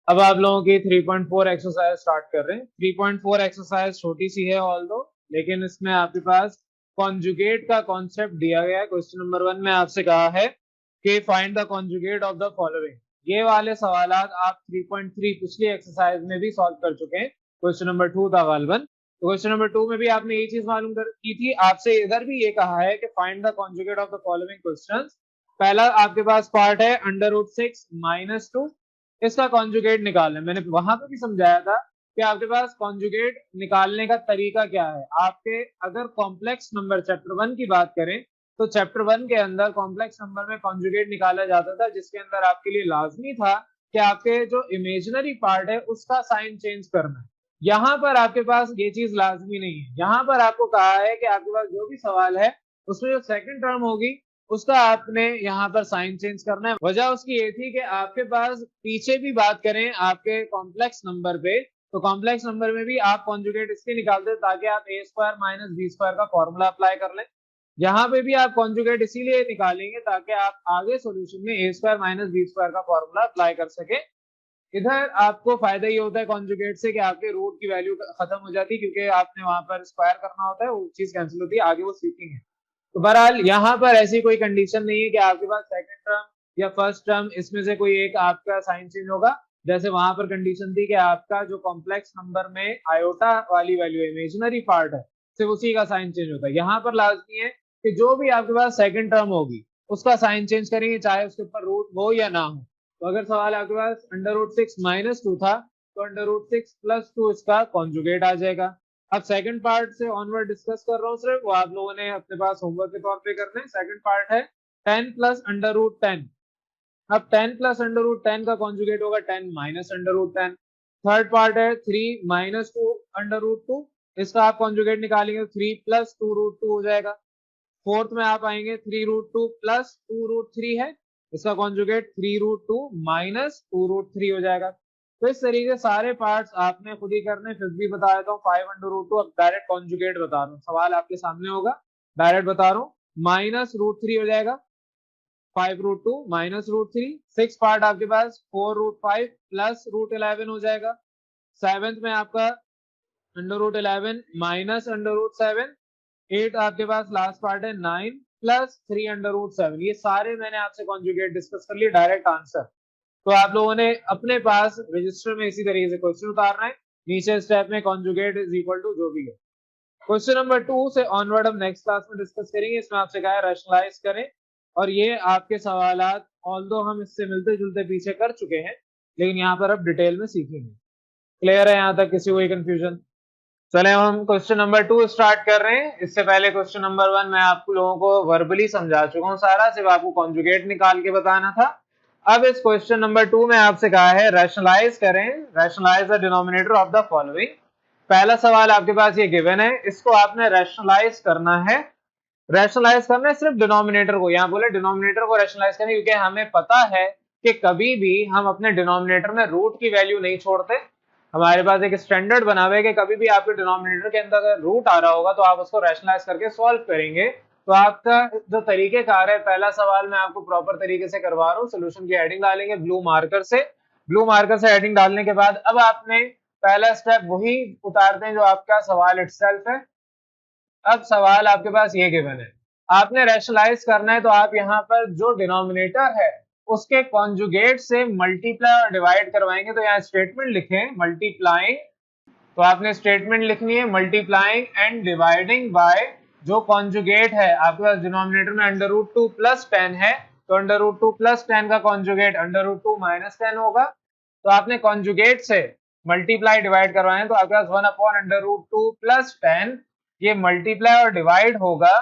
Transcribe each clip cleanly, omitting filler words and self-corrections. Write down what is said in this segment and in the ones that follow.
अब आप लोगों की 3.4 एक्सरसाइज स्टार्ट कर रहे हैं। 3.4 एक्सरसाइज छोटी सी है ऑल दो, लेकिन इसमें आपके पास कॉन्जुगेट का कॉन्सेप्ट दिया गया है। क्वेश्चन नंबर 1 में आपसे कहा है कि find the conjugate of the following. ये वाले सवालात आप 3.3 पिछली एक्सरसाइज में भी सॉल्व कर चुके हैं। क्वेश्चन नंबर 2 था गालबन। तो क्वेश्चन नंबर 2 में भी आपने ये चीज मालूम की थी। आपसे इधर भी ये कहा है कि find the conjugate of the following questions. पहला आपके पास पार्ट है √6 - 2, इसका कॉन्जुगेट निकालना है। मैंने वहां पर भी समझाया था कि आपके पास कॉन्जुगेट निकालने का तरीका क्या है। आपके अगर कॉम्प्लेक्स नंबर चैप्टर 1 की बात करें तो चैप्टर 1 के अंदर कॉम्प्लेक्स नंबर में कॉन्जुगेट निकाला जाता था, जिसके अंदर आपके लिए लाजमी था कि आपके जो इमेजिनरी पार्ट है उसका साइन चेंज करना है। यहाँ पर आपके पास ये चीज लाजमी नहीं है। यहाँ पर आपको कहा है कि आपके पास जो भी सवाल है उसमें जो सेकंड टर्म होगी उसका आपने यहाँ पर साइन चेंज करना है। वजह उसकी ये थी कि आपके पास पीछे भी बात करें आपके कॉम्प्लेक्स नंबर पे, तो कॉम्प्लेक्स नंबर में भी आप कॉन्जुगेट इसके निकालते ताकि आप a² - b² का फॉर्मूला अप्लाई कर लें। यहाँ पे भी आप कॉन्जुगेट इसीलिए निकालेंगे ताकि आप आगे सॉल्यूशन में a² - b² का फॉर्मूला अप्लाई कर सके। इधर आपको फायदा ये होता है कॉन्जुगेट से कि आपके रूट की वैल्यू खत्म हो जाती है, क्योंकि आपने वहां पर स्क्वायर करना होता है, वो चीज कैंसिल होती है, आगे वो सीखेंगे। तो बहरहाल यहाँ पर ऐसी कोई कंडीशन नहीं है कि आपके पास सेकंड टर्म या फर्स्ट टर्म इसमें से कोई एक आपका साइन चेंज होगा। जैसे वहां पर कंडीशन थी कि आपका जो कॉम्प्लेक्स नंबर में आयोटा वाली वैल्यू इमेजिनरी पार्ट है सिर्फ उसी का साइन चेंज होता है। यहाँ पर लाजमी है कि जो भी आपके पास सेकंड टर्म होगी उसका साइन चेंज करेंगे, चाहे उसके ऊपर रूट हो या ना हो। तो अगर सवाल आपके पास √6 - 2 था तो √6 + 2 इसका कॉन्जुगेट आ जाएगा। अब सेकंड पार्ट से ऑनवर्ड डिस्कस कर रहा हूँ सिर्फ, वो आप लोगों ने अपने पास होमवर्क के तौर पे करना है। सेकंड पार्ट है 10 + √10। अब 10 + √10 का कॉन्जुगेट होगा 10 - √10। थर्ड पार्ट है 3 - 2 √2, इसका आप कॉन्जुगेट निकालेंगे तो 3 + 2√2 हो जाएगा। फोर्थ में आप आएंगे 3√2 + 2√3 है, इसका कॉन्जुगेट 3√2 - 2√3 हो जाएगा। तो इस तरीके से सारे पार्ट्स आपने खुद ही करने। फिर भी बता देता हूँ 5 √2। अब डायरेक्ट कॉन्जुगेट बता रहा हूँ, सवाल आपके सामने होगा, डायरेक्ट बता रहा हूँ। -√3 हो जाएगा, 5√2 - √3। सिक्स पार्ट आपके पास 4√5 + √11 हो जाएगा। सेवेंथ में आपका √11 - √7। 8 आपके पास लास्ट पार्ट है 9 + 3√7। ये सारे मैंने आपसे कॉन्जुगेट डिस्कस कर लिए, डायरेक्ट आंसर। तो आप लोगों ने अपने पास रजिस्टर में इसी तरीके से क्वेश्चन उतारना है, नीचे स्टेप में कॉन्जुगेट इज इक्वल टू जो भी है। क्वेश्चन नंबर 2 से ऑनवर्ड हम नेक्स्ट क्लास में डिस्कस करेंगे। इसमें आपसे कहा है रैशनलाइज करें, और ये आपके सवालात ऑल्दो हम इससे मिलते जुलते पीछे कर चुके हैं, लेकिन यहाँ पर अब डिटेल में सीखेंगे। क्लियर है यहाँ तक? किसी को कोई कंफ्यूजन? चले हम क्वेश्चन नंबर 2 स्टार्ट कर रहे हैं। इससे पहले क्वेश्चन नंबर 1 मैं आप लोगों को वर्बली समझा चुका हूँ सारा, सिर्फ आपको कॉन्जुगेट निकाल के बताना था। अब इस क्वेश्चन नंबर 2 में आपसे कहा है रैशनलाइज करें, rationalise the denominator of the following. पहला सवाल आपके पास ये गिवन है, इसको आपने रैशनलाइज करना है। रैशनलाइज करना है सिर्फ डिनोमिनेटर को, यहाँ बोले डिनोमिनेटर को रैशनलाइज करना, क्योंकि हमें पता है कि कभी भी हम अपने डिनोमिनेटर में रूट की वैल्यू नहीं छोड़ते। हमारे पास एक स्टैंडर्ड बना हुआ है कि कभी भी आपके डिनोमिनेटर के अंदर अगर रूट आ रहा होगा तो आप उसको रैशनलाइज करके सॉल्व करेंगे। तो आपका जो तरीकेकार है, पहला सवाल मैं आपको प्रॉपर तरीके से करवा रहा हूँ। सोल्यूशन की हेडिंग डालेंगे ब्लू मार्कर से। ब्लू मार्कर से हेडिंग डालने के बाद अब आपने पहला स्टेप वही उतारते हैं जो आपका सवाल इटसेल्फ है। अब सवाल आपके पास ये गिवन है, आपने रैशनलाइज करना है, तो आप यहाँ पर जो डिनोमिनेटर है उसके कॉन्जुगेट से मल्टीप्लाई और डिवाइड करवाएंगे। तो यहाँ स्टेटमेंट लिखें मल्टीप्लाइंग, तो आपने स्टेटमेंट लिखनी है मल्टीप्लाइंग एंड डिवाइडिंग बाय जो कॉन्जुगेट है। आपके पास डिनोमिनेटर में √2 + 10 है, तो √2 + 10 का कॉन्जुगेट √2 - 10 होगा। तो आपने कॉन्जुगेट से मल्टीप्लाई डिवाइड करवाए, तो आपके पास 1/√2 + 10, ये मल्टीप्लाई और डिवाइड होगा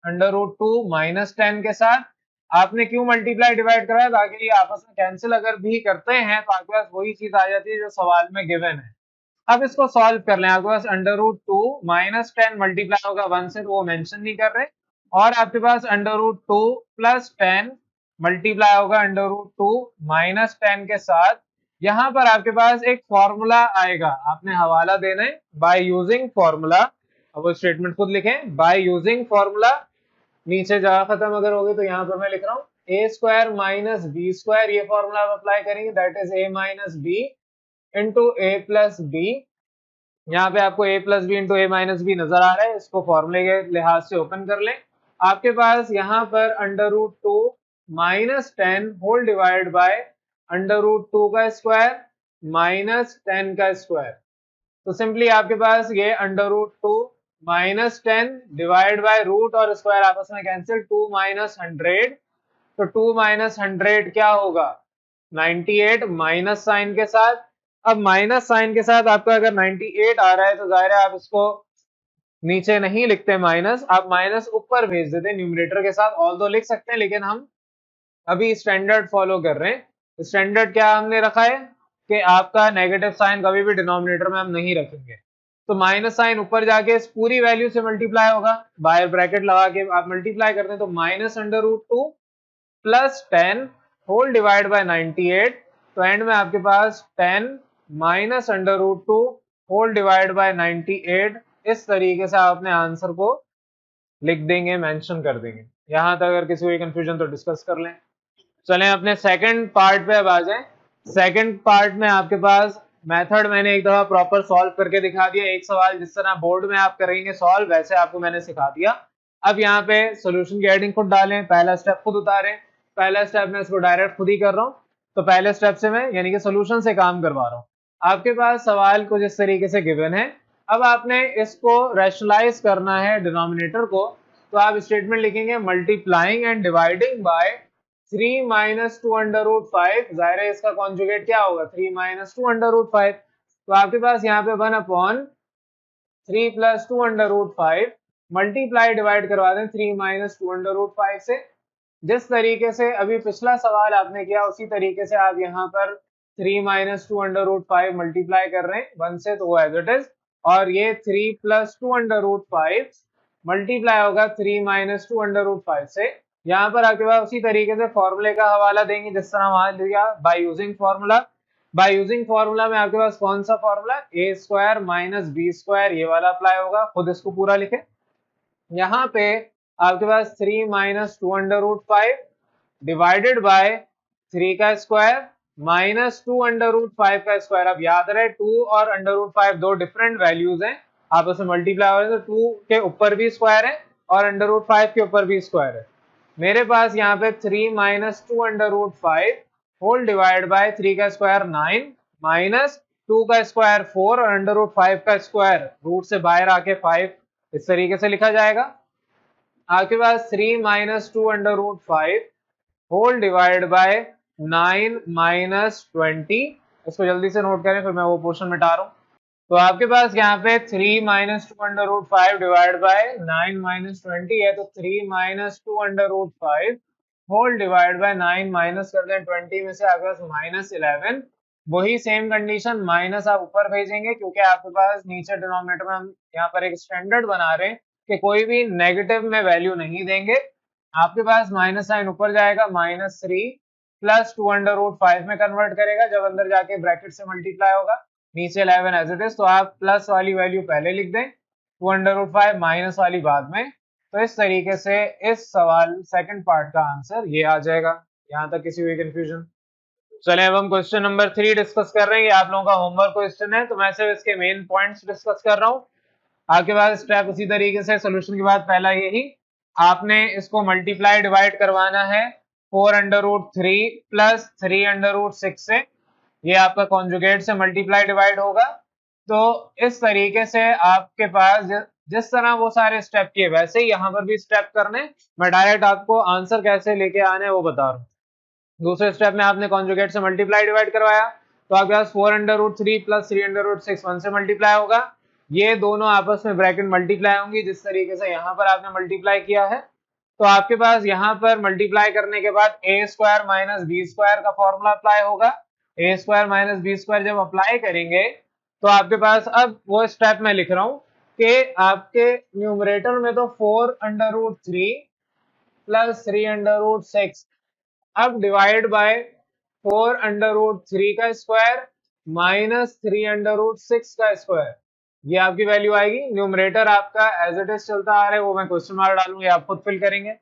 √2 - 10 के साथ। आपने क्यों मल्टीप्लाई डिवाइड कराया? ताकि ये आपस में कैंसिल अगर भी करते हैं तो आपके पास वही चीज आ जाती है जो सवाल में गिवन है। अब इसको सॉल्व कर लें। आपके पास √2 - 10 मल्टीप्लाई होगा 1 से, तो वो मेंशन नहीं कर रहे, और आपके पास √2 + 10 मल्टीप्लाई होगा √2 - 10 के साथ। यहाँ पर आपके पास एक फॉर्मूला आएगा, आपने हवाला देना है बाय यूजिंग फॉर्मूला। अब वो स्टेटमेंट खुद लिखें, बाय यूजिंग फॉर्मूला। नीचे जगह खत्म अगर होगी तो यहाँ पर मैं लिख रहा हूँ a² - b², ये फॉर्मूला आप अप्लाई करेंगे, that is a - b into A plus B. यहाँ पे आपको a plus B into A minus B नजर आ रहा है, इसको फॉर्मूले के लिहाज से ओपन कर लें। आपके पास यहाँ पर under root two minus 10 whole divide by under root two का स्क्वायर माइनस 10 का स्क्वायर। तो सिंपली आपके पास ये under root two minus 10 divide by root और स्क्वायर आपस में कैंसिल, 2 माइनस 100, तो 2 माइनस 100 क्या होगा 98 माइनस साइन के साथ। अब माइनस साइन के साथ आपका अगर 98 आ रहा है तो जाहिर है आप इसको नीचे नहीं लिखते माइनस, आप माइनस ऊपर भेज देते न्यूमरेटर के साथ। ऑल दो लिख सकते हैं लेकिन हम अभी स्टैंडर्ड फॉलो कर रहे हैं। स्टैंडर्ड क्या हमने रखा है कि आपका नेगेटिव साइन कभी भी डिनोमिनेटर में हम नहीं रखेंगे। तो माइनस साइन ऊपर जाके इस पूरी वैल्यू से मल्टीप्लाई होगा, बाहर ब्रैकेट लगा के आप मल्टीप्लाई करते हैं तो minus under root two plus 10 whole divide by 98। तो एंड में आपके पास 10 minus under root two whole divide by 98। इस तरीके से आप अपने आंसर को लिख देंगे, मेंशन कर देंगे। यहां तक अगर किसी को कंफ्यूजन तो डिस्कस कर लें। चलें अपने सेकंड पार्ट पे अब आ जाएं। सेकंड पार्ट में आपके पास मेथड मैंने एक दफा प्रॉपर सॉल्व करके दिखा दिया। एक सवाल जिस तरह बोर्ड में आप करेंगे सॉल्व वैसे आपको मैंने सिखा दिया। अब यहाँ पे सोल्यूशन की हेडिंग खुद डालें, पहला स्टेप खुद उतारें। पहला स्टेप मैं इसको डायरेक्ट खुद ही कर रहा हूँ, तो पहले स्टेप से मैं यानी कि सोल्यूशन से काम करवा रहा हूँ। आपके पास सवाल कुछ इस तरीके से गिवन है। अब आपने इसको रैशनलाइज करना है डिनोमिनेटर को, तो आप स्टेटमेंट लिखेंगे multiplying and dividing by 3 minus two under root 5। जाहिर है इसका कॉन्जुगेट क्या होगा 3 माइनस टू अंडर रूट 5। तो आपके पास यहाँ पे 1 upon 3 plus two under root 5 multiply divide करवा दें 3 माइनस टू अंडर रूट 5 से। जिस तरीके से अभी पिछला सवाल आपने किया उसी तरीके से आप यहाँ पर 3 minus two under root 5 multiply कर रहे हैं 1 से, तो वो एज इट इज। और ये 3 plus two under root 5 multiply होगा 3 माइनस टू अंडर रूट 5 से। यहाँ पर आपके पास उसी तरीके से फॉर्मूले का हवाला देंगे जिस तरह वहां दिया, bye using formula. By using formula में आपके पास कौन सा फॉर्मूला, ए स्क्वायर माइनस बी स्क्वायर, ये वाला अप्लाई होगा। खुद इसको पूरा लिखे। यहाँ पे आपके पास 3 minus two under root 5 divided by 3 का square minus two under root 5 का स्क्वायर। अब याद रहे 2 और अंडर रूट 5 दो डिफरेंट वैल्यूज हैं, आपस में मल्टीप्लाई हो रहे हैं, तो 2 के ऊपर भी स्क्वायर है और अंडर रूट 5 के ऊपर भी स्क्वायर है। मेरे पास यहाँ पे 3 minus two under root 5 whole divide by 3 का स्क्वायर 9 माइनस 2 का स्क्वायर 4 और अंडर रूट 5 का स्क्वायर रूट से बाहर आके 5, इस तरीके से लिखा जाएगा। आपके पास 3 minus two under root 5 whole divide by 9 minus 20। इसको जल्दी से नोट करें फिर मैं वो पोर्शन मिटा रहा हूँ। तो आपके पास यहाँ पे 3 minus two under root 5 divide by 9 minus 20 है, तो 3 minus two under root 5 whole divide by 9 minus कर दें 20 में से आपके पास माइनस 11। वही सेम कंडीशन माइनस आप ऊपर भेजेंगे क्योंकि आपके पास नीचे डिनोमिनेटर में हम यहाँ पर एक स्टैंडर्ड बना रहे हैं कि कोई भी नेगेटिव में वैल्यू नहीं देंगे। आपके पास माइनस साइन ऊपर जाएगा, minus 3 plus two under root 5 में कन्वर्ट करेगा जब अंदर जाके ब्रैकेट से मल्टीप्लाई होगा, नीचे 11 एज इट इज। तो आप प्लस वाली वैल्यू पहले लिख दें, टू अंडर रूट 5 माइनस वाली बाद में। तो इस तरीके से इस सवाल सेकंड पार्ट का आंसर ये आ जाएगा। यहाँ तक किसी हुई कंफ्यूजन? चले अब हम क्वेश्चन नंबर 3 डिस्कस कर रहे हैं। ये आप लोगों का होमवर्क क्वेश्चन है, तो मैं सिर्फ इसके मेन पॉइंट्स डिस्कस कर रहा हूँ। आपके पास स्टेप उसी तरीके से, सोल्यूशन के बाद पहला यही, आपने इसको मल्टीप्लाई डिवाइड करवाना है 4 under root 3 plus 3 under root 6 से। ये आपका कॉन्जुगेट से मल्टीप्लाई डिवाइड होगा। तो इस तरीके से आपके पास जिस तरह वो सारे स्टेप किए वैसे ही यहाँ पर भी स्टेप करने। मैं डायरेक्ट आपको आंसर कैसे लेके आने वो बता रहा हूँ। दूसरे स्टेप में आपने कॉन्जुगेट से मल्टीप्लाई डिवाइड करवाया, तो आपके पास 4 under root 3 plus 3 under root 6 1 से मल्टीप्लाई होगा। ये दोनों आपस में ब्रैकेट मल्टीप्लाई होंगी जिस तरीके से यहाँ पर आपने मल्टीप्लाई किया है। तो आपके पास यहाँ पर मल्टीप्लाई करने के बाद ए स्क्वायर माइनस बी स्क्वायर का फॉर्मूला अप्लाई होगा। ए स्क्वायर माइनस बी स्क्वायर जब अप्लाई करेंगे तो आपके पास अब वो स्टेप मैं लिख रहा हूँ कि आपके न्यूमरेटर में तो 4 under root 3 plus 3 under root 6, अब डिवाइड बाय 4 अंडर रूट 3 का स्क्वायर माइनस 3 अंडर रूट 6 का स्क्वायर, ये आपकी वैल्यू आएगी। न्यूमरेटर आपका एज इट इज चलता आ रहा है, वो मैं क्वेश्चन मार्क डालूंगा, आप खुद फिल करेंगे।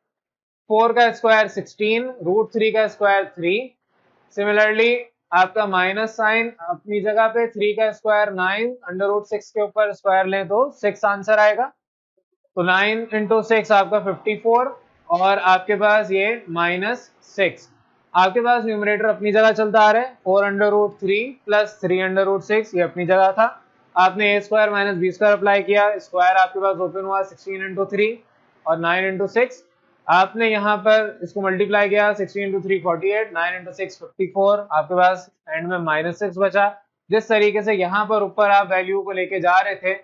4 का स्क्वायर 16, रूट 3 का स्क्वायर 3। सिमिलरली आपका माइनस साइन अपनी जगह पे, 3 का स्क्वायर 9, अंडर रूट 6 के ऊपर स्क्वायर लें तो 6 आंसर आएगा। तो 9 इंटू 6 आपका 54 और आपके पास ये -6। आपके पास न्यूमरेटर अपनी जगह चलता आ रहा है, 4 under root 3 plus 3 under root 6 ये अपनी जगह था। आपने a square minus B square apply किया, स्क्वायर आपके पास ओपन हुआ 16 इंटू 3 और 9 इंटू 6। आपने यहाँ पर इसको मल्टीप्लाई किया, 16 इंटू 3 48, 9 इंटू 6 54, आपके पास एंड में -6 बचा। जिस तरीके से यहाँ पर ऊपर आप वैल्यू को लेके जा रहे थे,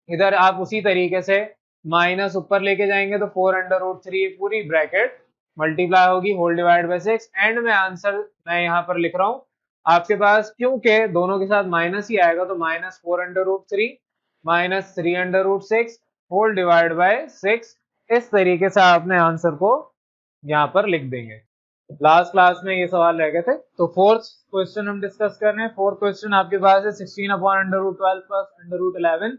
इधर आप उसी तरीके से माइनस ऊपर लेके जाएंगे तो 4 अंडर रूट 3 पूरी ब्रैकेट मल्टीप्लाई होगी होल डिवाइड बाय 6। एंड में आंसर मैं यहाँ पर लिख रहा हूँ आपके पास, क्योंकि दोनों के साथ माइनस ही आएगा तो -4 under root 3 -3 under root 6 whole divide by 6। इस तरीके से आपने आंसर को यहाँ पर लिख देंगे। लास्ट क्लास में ये सवाल रह गए थे। तो फोर्थ क्वेश्चन हम डिस्कस कर रहे हैं। फोर्थ क्वेश्चन आपके पास है 16 upon under root 12 plus under root 11।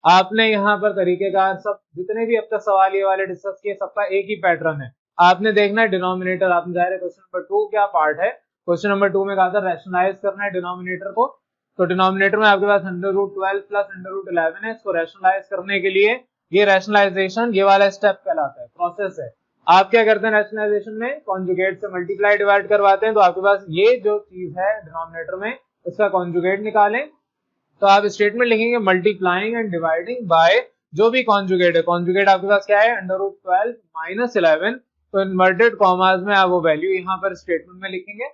आपने यहाँ पर तरीकेकार सब जितने भी अब तक सवाल ये वाले डिस्कस किए सबका एक ही पैटर्न है। आपने देखना है डिनोमिनेटर, आपने जाहिर है क्वेश्चन नंबर 2 क्या पार्ट है, क्वेश्चन नंबर 2 में कहा था रैशनलाइज करना है डिनोमिनेटर को। तो डिनोमिनेटर में आपके पास under root 12 plus under root 11 है। इसको रैशनलाइज करने के लिए ये रैशनलाइजेशन ये वाला स्टेप कहलाता है, प्रोसेस है। आप क्या करते हैं रैशनलाइजेशन में, कॉन्जुगेट से मल्टीप्लाई डिवाइड करवाते हैं। तो आपके पास ये जो चीज है डिनोमिनेटर में इसका कॉन्जुगेट निकालें। तो आप स्टेटमेंट लिखेंगे मल्टीप्लाइंग एंड डिवाइडिंग बाय जो भी कॉन्जुगेट है। कॉन्जुगेट आपके पास क्या है, अंडर रूट 12 माइनस 11। तो इन्वर्टेड कॉमास में आप वो वैल्यू यहाँ पर स्टेटमेंट में लिखेंगे।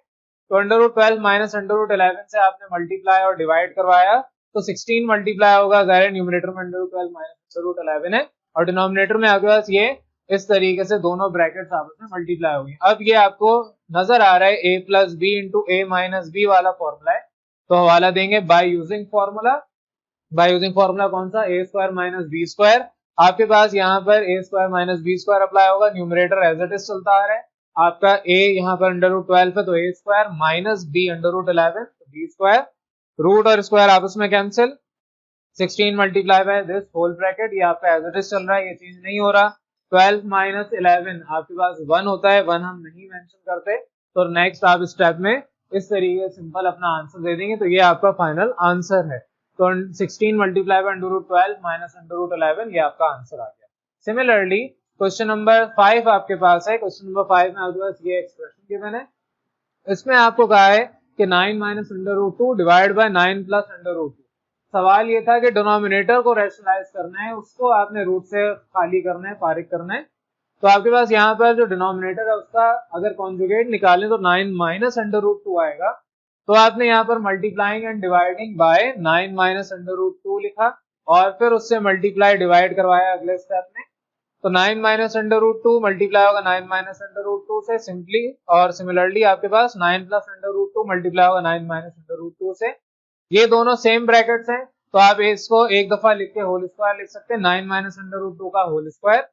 तो under root 12 minus under root 11 से आपने मल्टीप्लाई और डिवाइड करवाया तो 16 मल्टीप्लाई होगा, जाहिर न्यूमरेटर में under root 12 minus under root 11 है और डिनोमिनेटर में आपके पास ये इस तरीके से दोनों ब्रैकेट्स आपस में मल्टीप्लाई होंगे। अब ये आपको नजर आ रहा है a plus B into A minus b वाला फॉर्मूला है। तो हवाला देंगे by using formula. By using formula कौन सा, a square minus B square. आपके पास यहाँ पर a square minus B square apply होगा, न्यूमरेटर एज इट इज चलता आ रहा है। आपका a यहाँ पर अंडर रूट 12 है तो ए square minus b under root 11 b square, root और स्क्वायर आपस में cancel, 16 multiply by this whole bracket, ये आपका एज इट इज चल रहा है, ये चेंज नहीं हो रहा। 12 माइनस 11 आपके पास 1 होता है, 1 हम नहीं मेंशन करते। तो नेक्स्ट आप स्टेप में इस तरीके से सिंपल अपना आंसर दे देंगे तो ये आपका फाइनल आंसर है। तो 16 multiply by under root 12 minus under root 11 ये आपका आंसर आ गया। सिमिलरली क्वेश्चन नंबर 5 आपके पास है। क्वेश्चन नंबर 5 में आपके पास ये एक्सप्रेशन गिवन है। इसमें आपको कहा है कि 9 minus under root 2 divide by 9 plus under root 2। सवाल ये था कि डिनोमिनेटर को रैशनलाइज करना है, उसको आपने रूट से खाली करना है, फारिग करना है। तो आपके पास यहाँ पर जो डिनोमिनेटर है उसका अगर कॉन्जुगेट निकालें तो 9 माइनस अंडर रूट 2 आएगा। तो आपने यहाँ पर multiplying and dividing by 9 minus under root 2 लिखा और फिर उससे मल्टीप्लाई डिवाइड करवाया अगले स्टेप में। तो 9 माइनस अंडर रूट 2 मल्टीप्लाई होगा 9 माइनस अंडर रूट 2 से सिंपली, और सिमिलरली आपके पास 9 प्लस अंडर रूट 2 मल्टीप्लाई होगा 9 माइनस अंडर रूट 2 से। ये दोनों सेम ब्रैकेट्स हैं तो आप इसको एक दफा लिख के होल स्क्वायर लिख सकते हैं, 9 माइनस अंडर रूट 2 का होल स्क्वायर।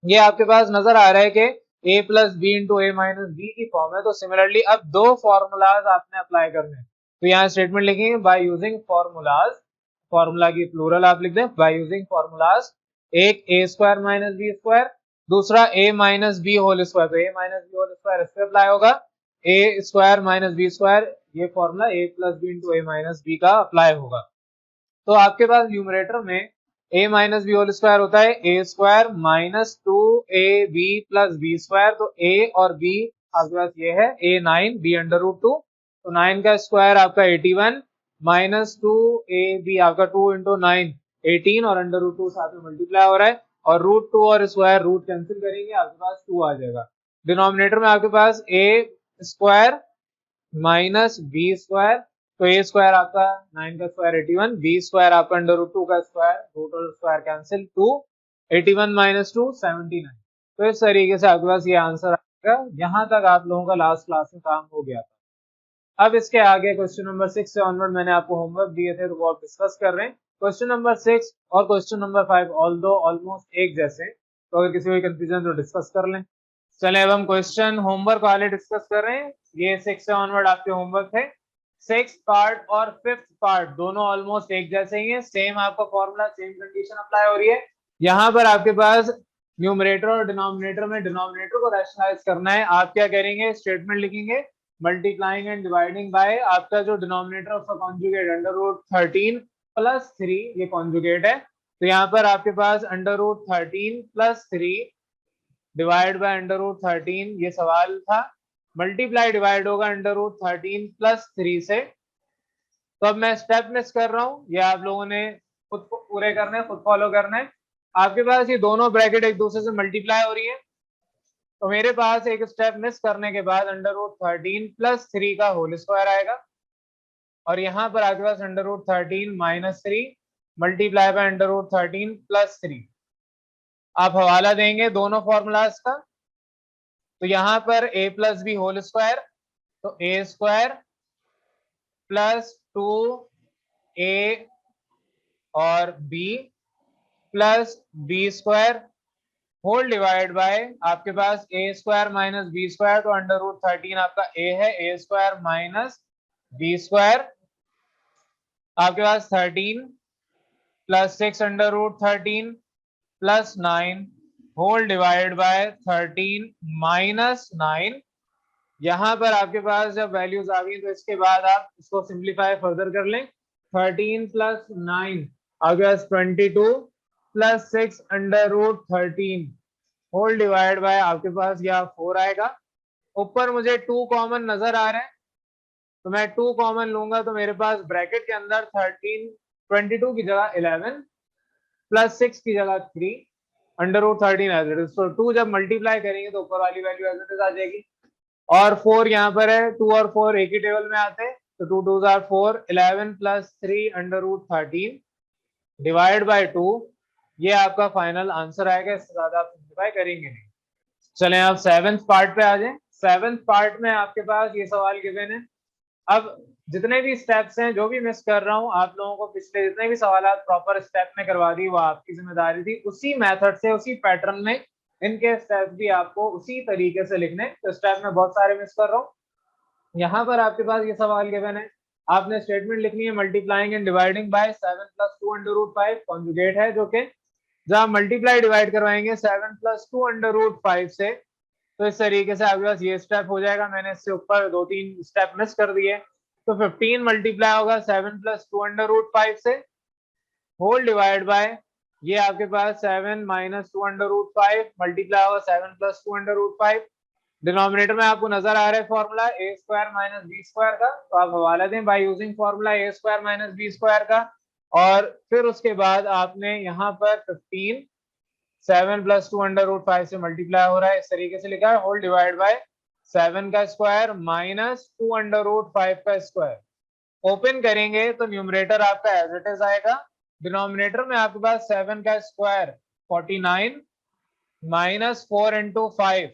ये आपके पास नजर आ रहा है कि a plus B into A minus B की फॉर्म है। तो सिमिलरली अब दो फॉर्मूलाज आपने अप्लाई करने हैं। तो यहाँ स्टेटमेंट लिखेंगे बाय यूजिंग फॉर्मूलाज, फॉर्मूला की प्लूरल आप लिख दें बाय यूजिंग फॉर्मूलाज। एक a square minus B square, दूसरा a minus b whole square. तो a minus b whole square इस पे अप्लाई होगा, a square minus B square ये formula a plus B into A minus b का apply होगा। तो आपके पास न्यूमरेटर में a minus b whole square होता है a square minus 2ab plus B square. तो a और b आपके पास ये है a 9 b अंडर रूट 2। तो 9 का स्क्वायर आपका 81 माइनस 2ab आपका 2 इंटू 9 18 और अंडर रूट 2 साथ में मल्टीप्लाई हो रहा है और रूट 2 और स्क्वायर रूट कैंसिल करेंगे आपके पास 2 आ जाएगा। डिनोमिनेटर में आपके पास a square minus B square. तो ए स्क्वायर आपका 9 का स्क्वायर 81, बी स्क्वायर आपका अंडर रूट 2 का स्क्वायर, रूट और स्क्वायर कैंसिल 2, 81 माइनस 2 79। तो इस तरीके से आपके पास ये आंसर आएगा। यहाँ तक आप लोगों का लास्ट क्लास में काम हो गया था। अब इसके आगे क्वेश्चन नंबर 6 से ऑनवर्ड मैंने आपको होमवर्क दिए थे तो वो आप डिस्कस कर रहे हैं। क्वेश्चन नंबर 6 और क्वेश्चन नंबर 5 ऑल्दो ऑलमोस्ट एक जैसे, तो अगर किसी को कंफ्यूजन तो डिस्कस कर लें। चले अब हम क्वेश्चन होमवर्क वाले डिस्कस कर रहे हैं। ये 6 से ऑनवर्ड आपके होमवर्क थे। 6th पार्ट और 5th पार्ट दोनों ऑलमोस्ट एक जैसे ही हैं, सेम आपका फॉर्मूला सेम कंडीशन अप्लाई हो रही है। यहाँ पर आपके पास न्यूमरेटर और डिनोमिनेटर में डिनोमिनेटर को रैशनलाइज करना है। आप क्या करेंगे, स्टेटमेंट लिखेंगे मल्टीप्लाइंग एंड डिवाइडिंग बाय आपका जो denominator of conjugate under root 13 plus 3, ये कॉन्जुगेट है, तो यहाँ पर आपके पास under root 13 plus 3 divide by under root 13, ये सवाल था। मल्टीप्लाई डिवाइड होगा अंडर रूट 13 प्लस 3 से। तो अब मैं स्टेप मिस कर रहा हूँ, ये आप लोगों ने खुद को पूरे करने हैं, खुद फॉलो करना है। आपके पास ये दोनों ब्रैकेट एक दूसरे से मल्टीप्लाई हो रही है, तो मेरे पास एक स्टेप मिस करने के बाद अंडर रूट 13 प्लस 3 का होल स्क्वायर आएगा, और यहाँ पर आपके पास under root 13 minus 3 multiply by under root 13 plus 3। आप हवाला देंगे दोनों फॉर्मूलाज का, तो यहाँ पर a plus B whole square, तो ए स्क्वायर प्लस 2a और b plus B square whole divide by आपके पास ए स्क्वायर माइनस बी स्क्वायर, तो अंडर रूट 13 आपका a है, ए स्क्वायर माइनस बी स्क्वायर, आपके पास 13 plus 6 under root 13 plus 9 whole divide by 13 minus 9। यहाँ पर आपके पास जब वैल्यूज आ गई तो इसके बाद आप इसको सिंप्लीफाई फर्दर कर लें। 13 प्लस 9 आपके पास 22 plus 6 under root 13 whole divide by आपके पास यह 4 आएगा। ऊपर मुझे 2 कॉमन नजर आ रहा है, तो मैं 2 कॉमन लूंगा, तो मेरे पास ब्रैकेट के अंदर 22 की जगह 11 प्लस 6 की जगह 3 under root 13 as it is. तो 2 जब मल्टीप्लाई करेंगे तो ऊपर वाली वैल्यू एज इट इज आ जाएगी, और 4 यहाँ पर है, 2 और 4 एक ही टेबल में आते हैं, तो 2 2 are 4, 11 plus 3 under root 13 divide by 2, ये आपका फाइनल आंसर आएगा। इससे ज्यादा आप सिंप्लीफाई करेंगे नहीं। चलें आप 7th पार्ट पे आ जाएं। 7th पार्ट में आपके पास ये सवाल गिवन है। अब जितने भी स्टेप्स हैं, जो भी मिस कर रहा हूं, आप लोगों को पिछले जितने भी सवाल प्रॉपर स्टेप में करवा दी, वो आपकी जिम्मेदारी थी। उसी मेथड से, उसी पैटर्न में इनके स्टेप भी आपको उसी तरीके से लिखने। तो स्टेप में बहुत सारे मिस कर रहा हूँ। यहाँ पर आपके पास ये सवाल गिवन है, आपने स्टेटमेंट लिखनी है multiplying and dividing by 7 plus 2 under root 5, conjugate है जो कि जब मल्टीप्लाई डिवाइड करवाएंगे 7 प्लस 2 अंडर रूट 5 से, तो इस तरीके से आपके पास ये स्टेप हो जाएगा। मैंने इससे ऊपर 2-3 स्टेप मिस कर दिए। तो 15 मल्टीप्लाई होगा 7 प्लस 2 अंडर रूट 5 से, होल डिवाइड बाय ये आपके पास 7 माइनस 2 अंडर रूट 5 मल्टीप्लाई होगा 7 प्लस 2 अंडर रूट 5। डिनोमिनेटर में आपको नजर आ रहा है फॉर्मूला ए स्क्वायर माइनस बी स्क्वायर का, तो आप हवाला दें by using formula A square minus B square का। और फिर उसके बाद आपने यहाँ पर 15 7 प्लस 2 अंडर रूट 5 से मल्टीप्लाई हो रहा है, इस तरीके से लिखा है, होल डिवाइड बाय 7 का स्क्वायर माइनस 2 अंडर रूट 5 का स्क्वायर। ओपन करेंगे तो न्यूमरेटर आपका एज इट इज आएगा। डिनोमिनेटर में आपके पास 7 का स्क्वायर 49 माइनस 4 इंटू 5,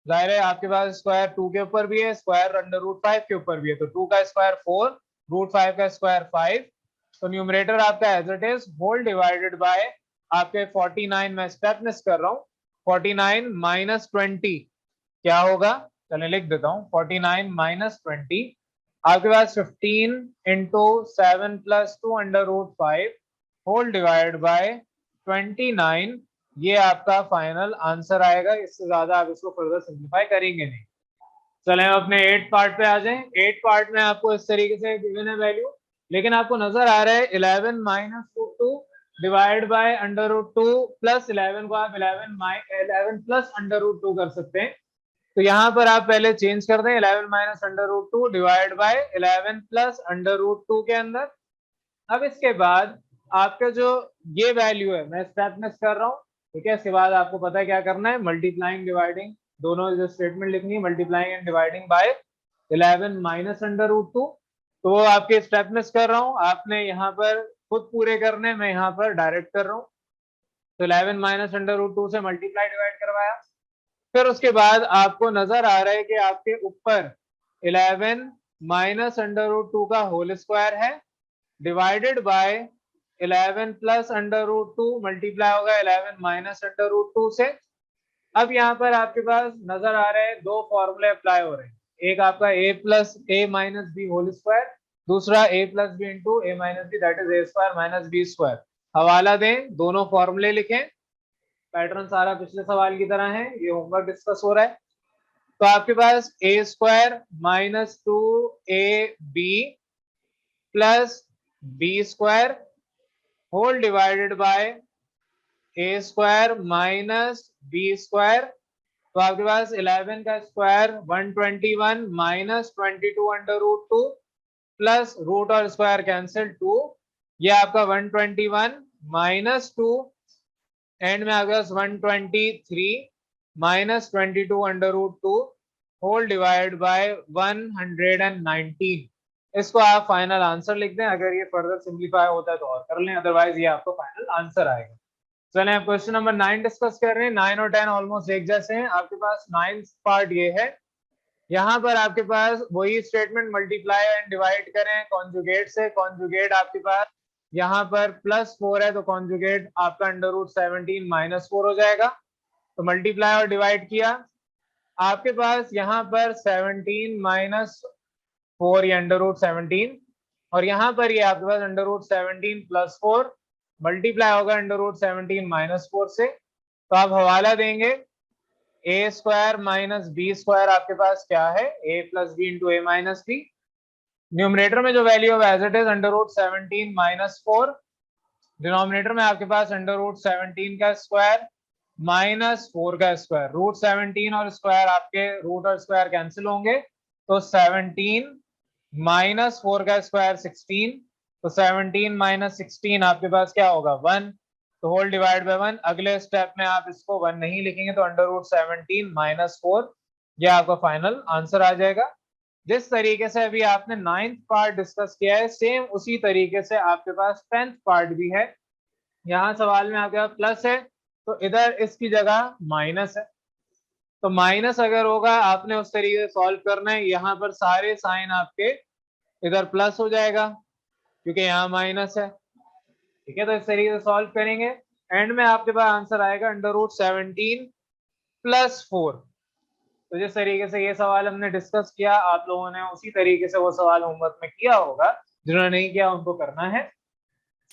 जाहिर है आपके पास स्क्वायर 2 के ऊपर भी है, स्क्वायर अंडर रूट 5 के ऊपर भी है, तो 2 का स्क्वायर 4, रूट 5 का स्क्वायर 5। तो न्यूमरेटर आपका as it is, whole divided by आपके 49, मैं स्टेप मिस कर रहा हूँ, 49 माइनस 20 क्या होगा, चलिए लिख देता हूँ, 49 माइनस 20 आपके पास 15 into 7 plus 2 under root 5 whole divide by 29, ये आपका फाइनल आंसर आएगा। इससे ज्यादा आप इसको फर्दर सिंप्लीफाई करेंगे नहीं। चले हम अपने 8 पार्ट पे आ जाएं। 8 पार्ट में आपको इस तरीके से गिवन है वैल्यू, लेकिन आपको नजर आ रहा है 11 minus root 2 divide by under root 2 plus 11 को आप 11 प्लस अंडर रूट 2 कर सकते हैं। तो यहाँ पर आप पहले चेंज कर दें, 11 minus under root 2 divide by 11 plus under root 2 के अंदर। अब इसके बाद आपका जो ये वैल्यू है, मैं स्टेप मिस कर रहा हूँ, ठीक है। इसके बाद आपको पता है क्या करना है, मल्टीप्लाइंग डिवाइडिंग, दोनों जो स्टेटमेंट लिखनी है, multiplying and dividing by 11 minus under root 2। तो आपके स्टेप मिस कर रहा हूँ, आपने यहाँ पर खुद पूरे करने, मैं यहाँ पर डायरेक्ट कर रहा हूँ। तो 11 माइनस अंडर रूट 2 से मल्टीप्लाई डिवाइड करवाया, फिर उसके बाद आपको नजर आ रहा है कि आपके ऊपर 11 माइनस अंडर रूट 2 का होल स्क्वायर है divided by 11 plus under root 2 multiply होगा 11 माइनस अंडर रूट 2 से। अब यहाँ पर आपके पास नजर आ रहे हैं दो फॉर्मूले अप्लाई हो रहे हैं, एक आपका a plus a minus b whole square, दूसरा a plus B into A minus b, that is a square minus B square. हवाला दें, दोनों फॉर्मूले लिखें, पैटर्न सारा पिछले सवाल की तरह है, ये होमवर्क डिस्कस हो रहा है। तो आपके पास ए square minus 2ab plus B square whole divided by a square minus B square. तो आपके पास 11 का square 121 minus 22 under root 2 plus root और स्क्वायर कैंसिल 2, ये आपका 121 माइनस 2 एंड में आपके पास 123 minus 22 under root 2 whole divide by 119। इसको आप फाइनल आंसर लिख दें। अगर ये फर्दर सिंप्लीफाई होता है तो और कर लें, अदरवाइज ये आपको फाइनल आंसर आएगा। चलें अब क्वेश्चन नंबर 9 डिस्कस कर रहे हैं। 9 और 10 ऑलमोस्ट एक जैसे हैं। आपके पास 9th पार्ट ये है, यहाँ पर आपके पास वही स्टेटमेंट मल्टीप्लाई एंड डिवाइड करें कॉन्जुगेट से। कॉन्जुगेट आपके पास यहाँ पर +4 है तो कॉन्जुगेट आपका अंडर रूट 17 -4 हो जाएगा। तो मल्टीप्लाई और डिवाइड किया, आपके पास यहाँ पर 17 - 4 ये अंडर रूट 17 और यहाँ पर ये आपके पास अंडर रूट 17 + 4 मल्टीप्लाई होगा अंडर रूट 17 -4 से। तो आप हवाला देंगे a square minus B square आपके पास क्या है, a plus B into A minus b. Numerator में जो वैल्यू है as it is under root 17 -4। Denominator में आपके पास अंडर रूट 17 का स्क्वायर -4 का स्क्वायर। रूट 17 और स्क्वायर आपके रूट और स्क्वायर कैंसिल होंगे तो 17 -4 का स्क्वायर 16। तो 17 - 16 आपके पास क्या होगा 1, तो होल डिवाइड बाय 1। अगले स्टेप में आप इसको 1 नहीं लिखेंगे तो अंडर रूट 17 -4 ये आपका फाइनल आंसर आ जाएगा। जिस तरीके से अभी आपने 9th पार्ट डिस्कस किया है सेम उसी तरीके से आपके पास 10th पार्ट भी है। यहाँ सवाल में आपके पास प्लस है तो इधर इसकी जगह माइनस है, तो माइनस अगर होगा आपने उस तरीके से सॉल्व करना है। यहाँ पर सारे साइन आपके इधर प्लस हो जाएगा क्योंकि यहाँ माइनस है, ठीक है। तो इस तरीके से सॉल्व करेंगे, एंड में आपके पास आंसर आएगा अंडर रूट 17 + 4। तो जिस तरीके से ये सवाल हमने डिस्कस किया आप लोगों ने उसी तरीके से वो सवाल होमवर्क में किया होगा। जिन्होंने नहीं किया उनको करना है।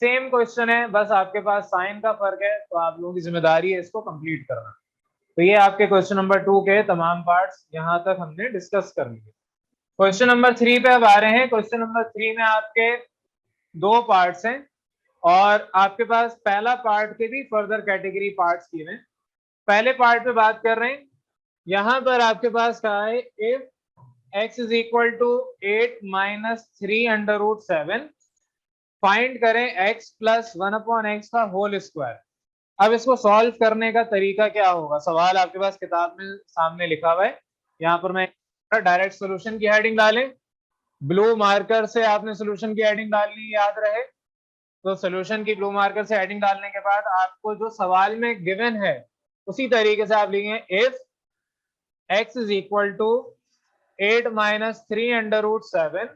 सेम क्वेश्चन है, बस आपके पास साइन का फर्क है, तो आप लोगों की जिम्मेदारी है इसको कंप्लीट करना। तो ये आपके क्वेश्चन नंबर 2 के तमाम पार्ट्स यहाँ तक हमने डिस्कस कर लिए। क्वेश्चन नंबर 3 पे अब आ रहे हैं। क्वेश्चन नंबर 3 में आपके 2 पार्ट्स हैं और आपके पास पहला पार्ट के भी फर्दर कैटेगरी पार्ट्स किए हैं। पहले पार्ट पे बात कर रहे हैं, यहाँ पर आपके पास कहा है if x = 8 - 3 under root 7 find करें x + 1/x का होल स्क्वायर। अब इसको सॉल्व करने का तरीका क्या होगा, सवाल आपके पास किताब में सामने लिखा हुआ है। यहाँ पर मैं डायरेक्ट सोल्यूशन की हेडिंग डालें, ब्लू मार्कर से आपने सोल्यूशन की हेडिंग डालनी याद रहे। तो सोल्यूशन की ब्लू मार्कर से हेडिंग डालने के बाद आपको जो सवाल में गिवन है उसी तरीके से आप लिखेंगे इफ x = 8 - 3 अंडर रूट 7।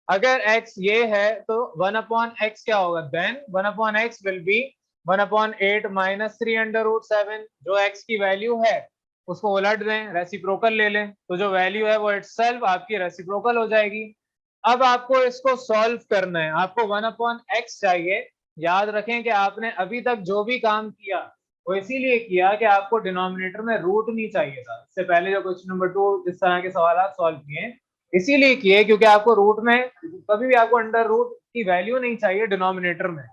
अगर x ये है तो 1/x क्या होगा, then 1/x will be 1/8 - 3 under root 7। जो x की वैल्यू है उसको उलट दें, रेसिप्रोकल ले लें, तो जो वैल्यू है वो इटसेल्फ आपकी रेसिप्रोकल हो जाएगी। अब आपको इसको सॉल्व करना है, आपको 1/x चाहिए। याद रखें कि आपने अभी तक जो भी काम किया वो इसीलिए किया कि आपको डिनोमिनेटर में रूट नहीं चाहिए था। इससे पहले जो क्वेश्चन नंबर 2 इस तरह के सवाल सॉल्व किए इसीलिए किए क्योंकि आपको रूट में कभी भी आपको अंडर रूट की वैल्यू नहीं चाहिए डिनोमिनेटर में,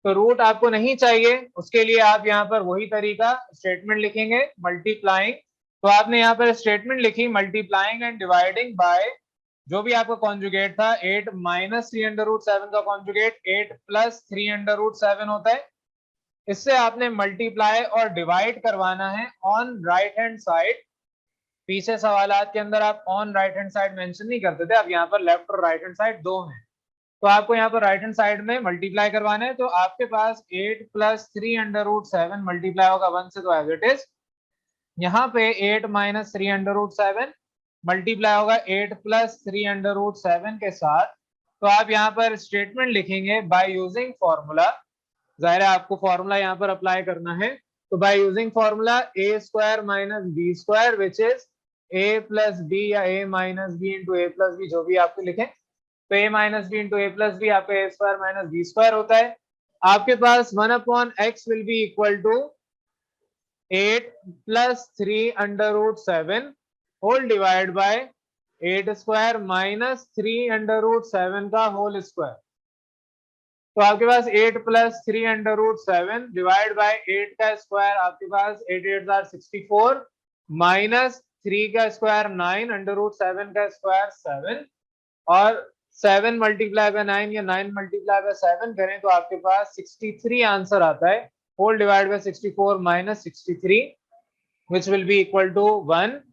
तो रूट आपको नहीं चाहिए। उसके लिए आप यहाँ पर वही तरीका स्टेटमेंट लिखेंगे मल्टीप्लाइंग। तो आपने यहाँ पर स्टेटमेंट लिखी मल्टीप्लाइंग एंड डिवाइडिंग बाय जो भी आपका कॉन्जुगेट था 8 - 3 अंडर रूट 7 का कॉन्जुगेट 8 + 3 अंडर रूट 7 होता है। इससे आपने मल्टीप्लाई और डिवाइड करवाना है ऑन राइट हैंड साइड। पीछे सवालात के अंदर आप on right hand side mention नहीं करते थे, अब यहाँ पर लेफ्ट और राइट हैंड साइड दो हैं, तो आपको यहाँ पर राइट हैंड साइड में मल्टीप्लाई करवाना है। तो आपके पास 8 + 3 अंडर रूट 7 मल्टीप्लाई होगा 1 से, तो एज इट इज यहाँ पे 8 - 3 अंडर रूट 7 मल्टीप्लाई होगा 8 + 3 अंडर रूट 7 के साथ। तो आप यहाँ पर स्टेटमेंट लिखेंगे बाय यूजिंग फॉर्मूला। जाहिर है आपको फॉर्मूला यहाँ पर अप्लाई करना है, तो bye using formula a² - b square which is a + b या a - b into a + b जो भी आपको लिखें। तो a - b into a + b आपका a² - b स्क्वायर होता है। आपके पास 1/x will be equal to 8 + 3 under root 7 whole divide by 8 square minus 3 under root 7 का होल स्क्वायर। तो आपके पास 8 plus 3 under root 7 divide by 8 का स्क्वायर, आपके पास 8 8 64 माइनस 3 का स्क्वायर 9 अंडर रूट 7 का स्क्वायर 7 और 7 मल्टीप्लाई बाय 9 या 9 मल्टीप्लाई बाय 7 करें तो आपके पास 63 आंसर आता है। Whole divide by 64 minus 63 which will be equal to 1।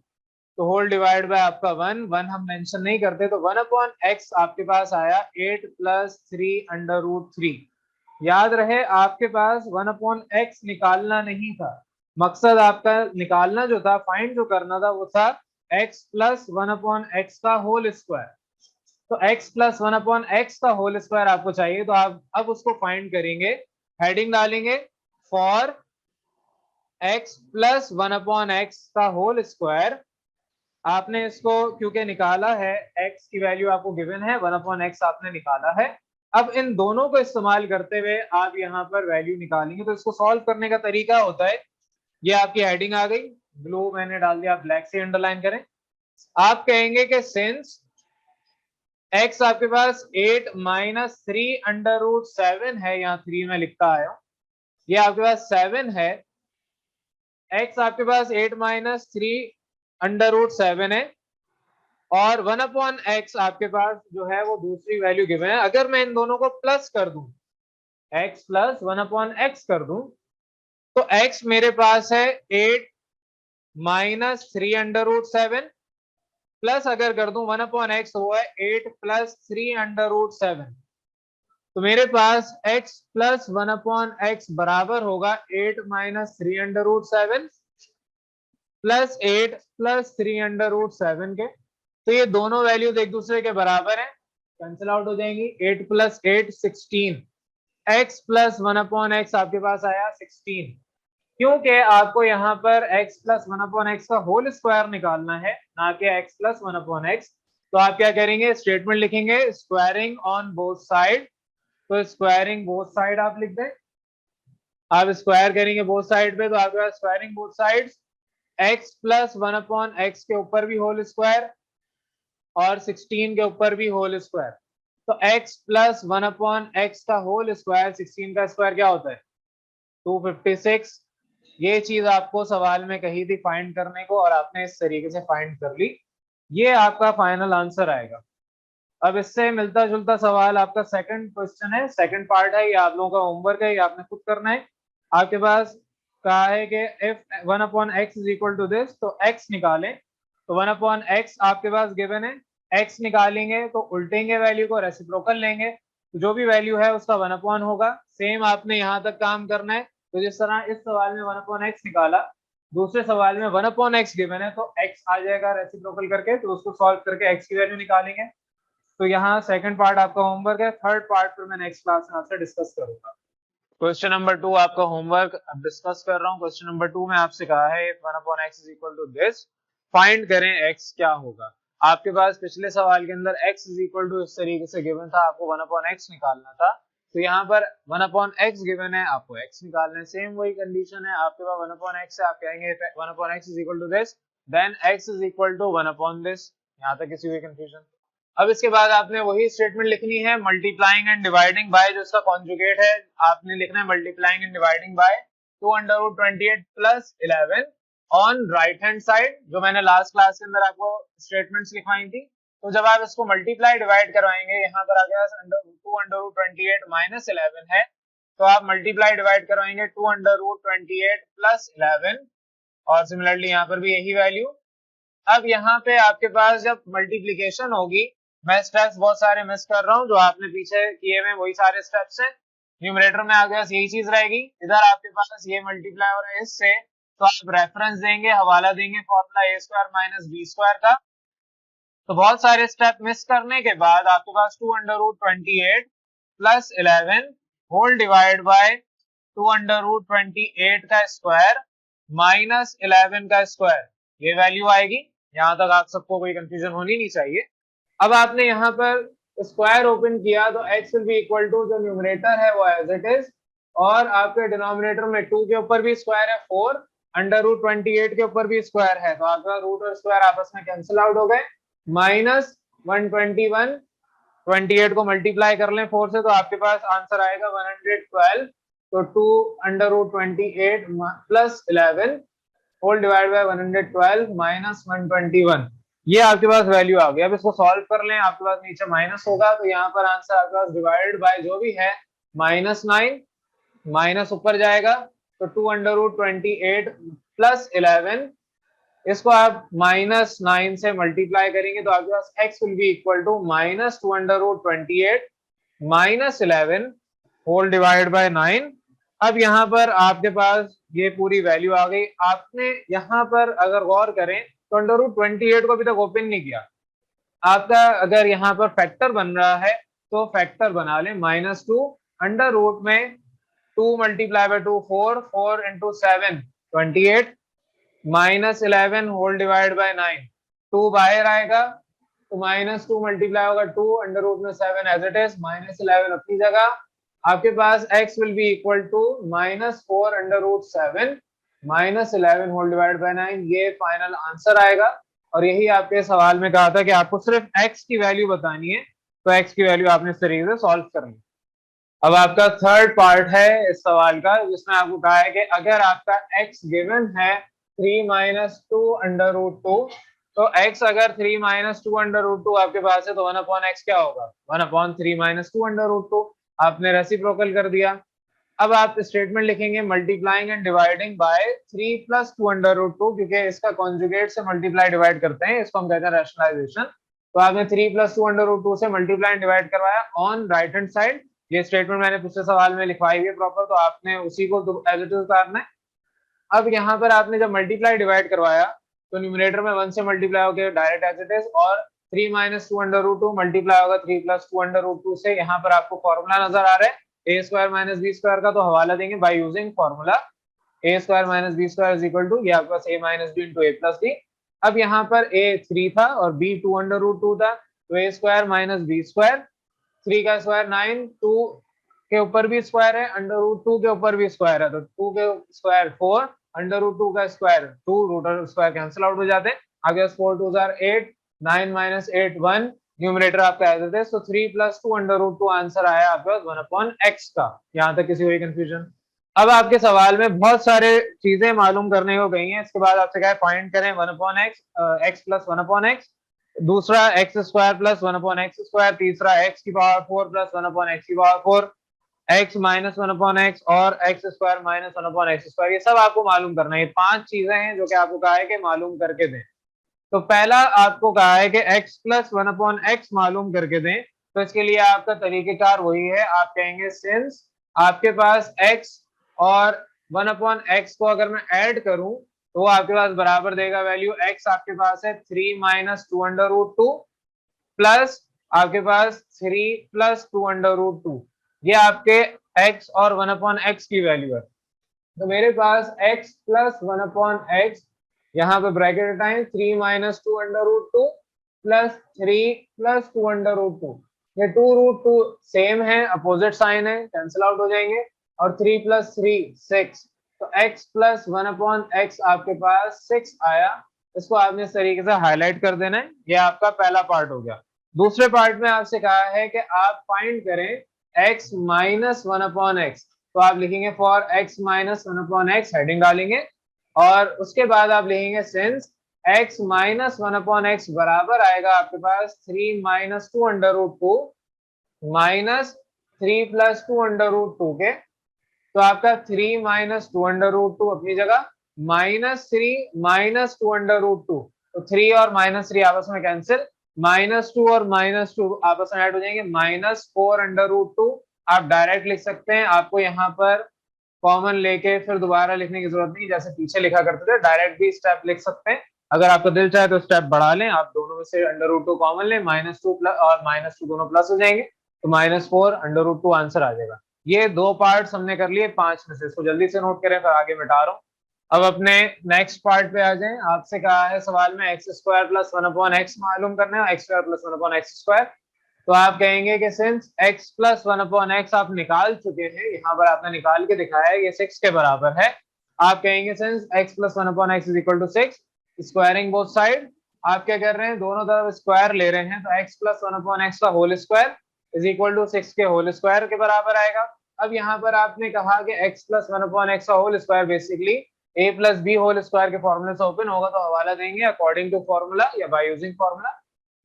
तो होल डिवाइड बाय आपका 1 हम मेंशन नहीं करते, तो 1 अपॉन एक्स आपके पास आया 8 प्लस 3 अंडर रूट 3। याद रहे आपके पास 1 अपॉन एक्स निकालना नहीं था, मकसद आपका निकालना जो था, फाइंड जो करना था वो था x प्लस 1 अपॉन एक्स का होल स्क्वायर। तो x प्लस 1 अपॉन एक्स का होल स्क्वायर आपको चाहिए, तो आप अब उसको फाइंड करेंगे। हेडिंग डालेंगे for x plus 1 upon x का होल स्क्वायर। आपने इसको क्योंकि निकाला है, x की वैल्यू आपको गिवन है, 1 अपॉन एक्स आपने निकाला है। अब इन दोनों को इस्तेमाल करते हुए आप यहाँ पर वैल्यू निकालेंगे। तो इसको सॉल्व करने का तरीका होता है, ये आपकी हेडिंग आ गई, ब्लू मैंने डाल दिया, ब्लैक से अंडरलाइन करें। आप कहेंगे कि सिंस x आपके पास 8 माइनस 3 अंडर रूट 7 है, यहाँ 3 में लिखता आया हूं, ये आपके पास 7 है, x आपके पास 8 माइनस 3 अंडर रूट 7 है और 1 अपॉन एक्स आपके पास जो है वो दूसरी वैल्यू गिवन है। अगर मैं इन दोनों को प्लस कर दूं, x प्लस 1 अपॉन एक्स कर दूं, तो x मेरे पास है 8 माइनस 3 अंडर रूट 7 प्लस अगर कर दूं 1 अपॉन एक्स हुआ है 8 प्लस 3 अंडर रूट 7। तो मेरे पास x प्लस 1 अपॉन एक्स बराबर होगा 8 minus 3 under root 7 plus 8 plus 3 under root 7 के। तो ये दोनों वैल्यूज एक दूसरे के बराबर है, कैंसिल आउट हो जाएंगी। 8 plus 8 16, x plus 1 upon x आपके पास आया 16। क्योंकि आपको यहाँ पर x प्लस 1 अपॉन एक्स का होल स्क्वायर निकालना है, ना कि x प्लस 1 अपॉन एक्स। तो आप क्या करेंगे, स्टेटमेंट लिखेंगे स्क्वायरिंग ऑन बोथ साइड। तो स्क्वायरिंग बोथ साइड आप लिख दें, आप स्क्वायर करेंगे बोथ साइड पे, तो आपके पास squaring both sides x plus 1 upon x के ऊपर भी होल स्क्वायर और 16 के ऊपर भी होल स्क्वायर। तो x प्लस 1 अपॉन एक्स का होल स्क्वायर, 16 का स्क्वायर क्या होता है 256। ये चीज आपको सवाल में कही थी फाइंड करने को और आपने इस तरीके से फाइंड कर ली, ये आपका फाइनल आंसर आएगा। अब इससे मिलता जुलता सवाल आपका सेकंड क्वेश्चन है, सेकंड पार्ट है, ये आप लोगों का होमवर्क है, ये आपने खुद करना है। आपके पास कहा है कि if 1 upon x is equal to this, तो x निकालें। तो 1 अपॉन एक्स आपके पास गिवन है, x निकालेंगे तो उल्टेंगे वैल्यू को, रेसिप्रोकल लेंगे, तो जो भी वैल्यू है उसका 1 अपॉन होगा। सेम आपने यहाँ तक काम करना है। तो जिस तरह इस सवाल में 1 अपॉन एक्स निकाला, दूसरे सवाल में 1 अपॉन एक्स गिवन है, तो x आ जाएगा रेसिप्रोकल करके, तो उसको सॉल्व करके x की वैल्यू निकालेंगे। तो यहाँ सेकंड पार्ट आपका होमवर्क है, थर्ड पार्ट पर मैं नेक्स्ट क्लास में आपसे डिस्कस करूंगा। क्वेश्चन नंबर 2 आपका होमवर्क अब डिस्कस कर रहा हूँ। क्वेश्चन नंबर 2 में आपसे कहा है if 1 upon x is equal to this, find करें x क्या होगा। आपके पास पिछले सवाल के अंदर x इज इक्वल टू इस तरीके से गिवन था, आपको 1 अपॉन एक्स निकालना था। तो यहाँ पर 1 अपॉन एक्स गिवन है, आपको x निकालना है। सेम वही कंडीशन है, आपके पास 1 अपॉन एक्स है, आप कहेंगे 1 upon x is equal to this, then x is equal to 1 upon this. यहाँ तक किसी भी कंफ्यूजन? अब इसके बाद आपने वही स्टेटमेंट लिखनी है मल्टीप्लाइंग एंड डिवाइडिंग बाय, जो इसका कॉन्जुगेट है आपने लिखना है multiplying and dividing by 2 under root 28 plus 11 on right hand side, जो मैंने लास्ट क्लास के अंदर आपको स्टेटमेंट्स लिखवाई थी। तो जब आप इसको मल्टीप्लाई डिवाइड करवाएंगे, यहाँ पर आ गया 2 अंडर रूट 28 माइनस 11 है, तो आप मल्टीप्लाई डिवाइड करवाएंगे 2 अंडर रूट 28 प्लस 11 और सिमिलरली यहाँ पर भी यही वैल्यू। अब यहाँ पे आपके पास जब मल्टीप्लीकेशन होगी, मैं स्टेप्स बहुत सारे मिस कर रहा हूँ, जो आपने पीछे किए हुए वही सारे स्टेप्स हैं। न्यूमरेटर में आपके पास यही चीज रहेगी, इधर आपके पास ये मल्टीप्लाई हो रहा है इससे, तो आप रेफरेंस देंगे, हवाला देंगे फॉर्मूला ए स्क्वायर माइनस बी स्क्वायर का। तो बहुत सारे स्टेप मिस करने के बाद आपके पास 2 under root 28 plus 11 whole divide by 2 under root 28 का स्क्वायर माइनस 11 का स्क्वायर, ये वैल्यू आएगी। यहाँ तक आप सबको कोई कंफ्यूजन होनी नहीं चाहिए। अब आपने यहाँ पर स्क्वायर ओपन किया, तो x will be equal to, जो न्यूमरेटर है वो एज इट इज, और आपके डिनोमिनेटर में 2 के ऊपर भी स्क्वायर है 4 √28 के ऊपर भी स्क्वायर है, तो आपका रूट और स्क्वायर आपस में कैंसिल आउट हो गए। माइनस 121, 28 को मल्टीप्लाई कर लें 4 से, तो आपके पास आंसर आएगा 112। तो 2√28 plus 11 whole divide by 112 minus 121, ये आपके पास वैल्यू आ गई। अब इसको सॉल्व कर लें, आपके पास नीचे माइनस होगा, तो यहाँ पर आंसर आपके पास डिवाइड बाय जो भी है -9, माइनस ऊपर जाएगा, तो 2√28 प्लस 11, इसको आप -9 से मल्टीप्लाई करेंगे तो आपके पास x will be equal to -2√28 minus 11 whole divide by 9। अब यहाँ पर आपके पास ये पूरी वैल्यू आ गई। आपने यहाँ पर अगर गौर करें तो √28 को अभी तक ओपन नहीं किया। आपका अगर यहाँ पर फैक्टर बन रहा है तो फैक्टर बना लें, -2 अंडर रूट में 2 multiply by 2 4, 4 into 7 28 minus 11 whole divide by 9, 2 बाहर आएगा तो -2 मल्टीप्लाई होगा 2 अंडर रूट में 7 एज इट इज, -11 अपनी जगह। आपके पास x will be equal to -4 under root 7 -11 whole divide by 9, ये फाइनल आंसर आएगा। और यही आपके सवाल में कहा था कि आपको सिर्फ x की वैल्यू बतानी है, तो x की वैल्यू आपने इस तरीके से सॉल्व करनी। अब आपका थर्ड पार्ट है इस सवाल का, जिसमें आपको कहा है कि अगर आपका x गिवन है 3 - 2 अंडर रूट 2, तो x अगर 3 - 2 अंडर रूट 2 आपके पास है तो 1/x क्या होगा, 1/3 - 2 अंडर रूट 2। आपने रेसिप्रोकल कर दिया। अब आप स्टेटमेंट लिखेंगे multiplying and dividing by 3 + 2 under root 2, क्योंकि इसका कॉन्जुगेट से मल्टीप्लाई डिवाइड करते हैं, इसको हम कहते हैं रैशनलाइजेशन। तो आपने 3 + 2 अंडर रूट 2 से मल्टीप्लाई एंड डिवाइड करवाया ऑन राइट हैंड साइड। ये स्टेटमेंट मैंने पिछले सवाल में लिखवाई हुई है प्रॉपर, तो आपने उसी को एज इट इज उतारना है। अब यहाँ पर आपने जब मल्टीप्लाई डिवाइड करवाया तो न्यूमरेटर में 1 से मल्टीप्लाई होकर डायरेक्ट एज इट इज, और 3 - 2 अंडर रूट 2 मल्टीप्लाई होगा 3 + 2 अंडर रूट 2 से। यहाँ पर आपको फॉर्मूला नजर आ रहा है a² - b² का, तो हवाला देंगे by using formula a² - b² is equal to, ये आपका a - b into a + b। अब यहाँ पर a 3 था और b 2 अंडर रूट 2 था, तो a² - b², 3 का स्क्वायर 9, 2 के ऊपर भी स्क्वायर है, अंडर रूट 2 के ऊपर भी स्क्वायर है, तो 2 के स्क्वायर 4, अंडर रूट 2 का स्क्वायर 2, रूट और स्क्वायर कैंसिल आउट हो जाते हैं। आगे 4 2 8, 9 - 8 1, न्यूमरेटर आपका एज इट इज, तो 3 + 2 अंडर रूट 2 आंसर आया आपके पास 1/x का। यहाँ तक किसी को कंफ्यूजन? अब आपके सवाल में बहुत सारे चीजें मालूम करने को गई हैं। इसके बाद आपसे क्या है, फाइंड करें 1/x, x + 1/x, दूसरा x² + 1/x², तीसरा x⁴ + 1/x⁴, x - 1/x और x² - 1/x², ये सब आपको मालूम करना है। ये 5 चीजें हैं जो कि आपको कहा है कि मालूम करके दें। तो पहला आपको कहा है कि x + 1/x मालूम करके दें, तो इसके लिए आपका तरीकेकार वही है, आप कहेंगे सिंस आपके पास x और 1/x को अगर मैं ऐड करूं तो वो आपके पास बराबर देगा वैल्यू, x आपके पास है 3 - 2 अंडर रूट 2 प्लस आपके पास 3 + 2 अंडर रूट 2, ये आपके x और 1/x की वैल्यू है। तो मेरे पास x + 1/x, यहाँ पे ब्रैकेट हटाएं, 3 - 2 under root 2 plus 3 + 2 under root 2, ये 2 रूट 2 सेम है, अपोजिट साइन है, कैंसिल आउट हो जाएंगे, और 3 + 3 6, तो x + 1/x आपके पास 6 आया। इसको आपने इस तरीके से हाईलाइट कर देना है। ये आपका पहला पार्ट हो गया। दूसरे पार्ट में आपसे कहा है कि आप फाइंड करें x - 1/x, तो आप लिखेंगे फॉर x - 1/x, हेडिंग डालेंगे, और उसके बाद आप लिखेंगे सिंस x - 1/x बराबर आएगा आपके पास 3 - 2 under root 2 minus 3 + 2 under root 2 के, तो आपका 3 - 2 अंडर रूट 2 अपनी जगह, -3 - 2 अंडर रूट 2, तो 3 और -3 आपस में कैंसिल, -2 और -2 आपस में ऐड हो जाएंगे, -4 अंडर रूट 2 आप डायरेक्ट लिख सकते हैं। आपको यहाँ पर कॉमन लेके फिर दोबारा लिखने की जरूरत नहीं, जैसे पीछे लिखा करते थे, डायरेक्ट भी स्टेप लिख सकते हैं। अगर आपका दिल चाहे तो स्टेप बढ़ा लें, आप दोनों में से अंडर रूट 2 कॉमन लें, -2 प्लस और -2 दोनों प्लस हो जाएंगे, तो -4 अंडर रूट 2 आंसर आ जाएगा। ये 2 पार्ट्स हमने कर लिए 5 में से, इसको जल्दी से नोट करें, फिर आगे मिटा रहा हूँ। अब अपने नेक्स्ट पार्ट पे आ जाएं। आपसे कहा है सवाल में x² + 1/x मालूम करना है, x² + 1/x², तो आप कहेंगे कि सिंस x + 1/x आप निकाल चुके हैं, यहाँ पर आपने निकाल के दिखाया है, ये 6 के बराबर है, आप कहेंगे since x plus 1/x is equal to 6, squaring both side, आप क्या कर रहे हैं, दोनों तरफ स्क्वायर ले रहे हैं, तो x प्लस 1/x का whole square is equal to 6 के होल स्क्वायर के बराबर आएगा। अब यहाँ पर आपने कहा कि x प्लस 1/x का whole square basically a plus B whole square के फॉर्मूले से ओपन होगा, तो हवाला देंगे अकॉर्डिंग टू फॉर्मूला या बाय यूजिंग फॉर्मूला।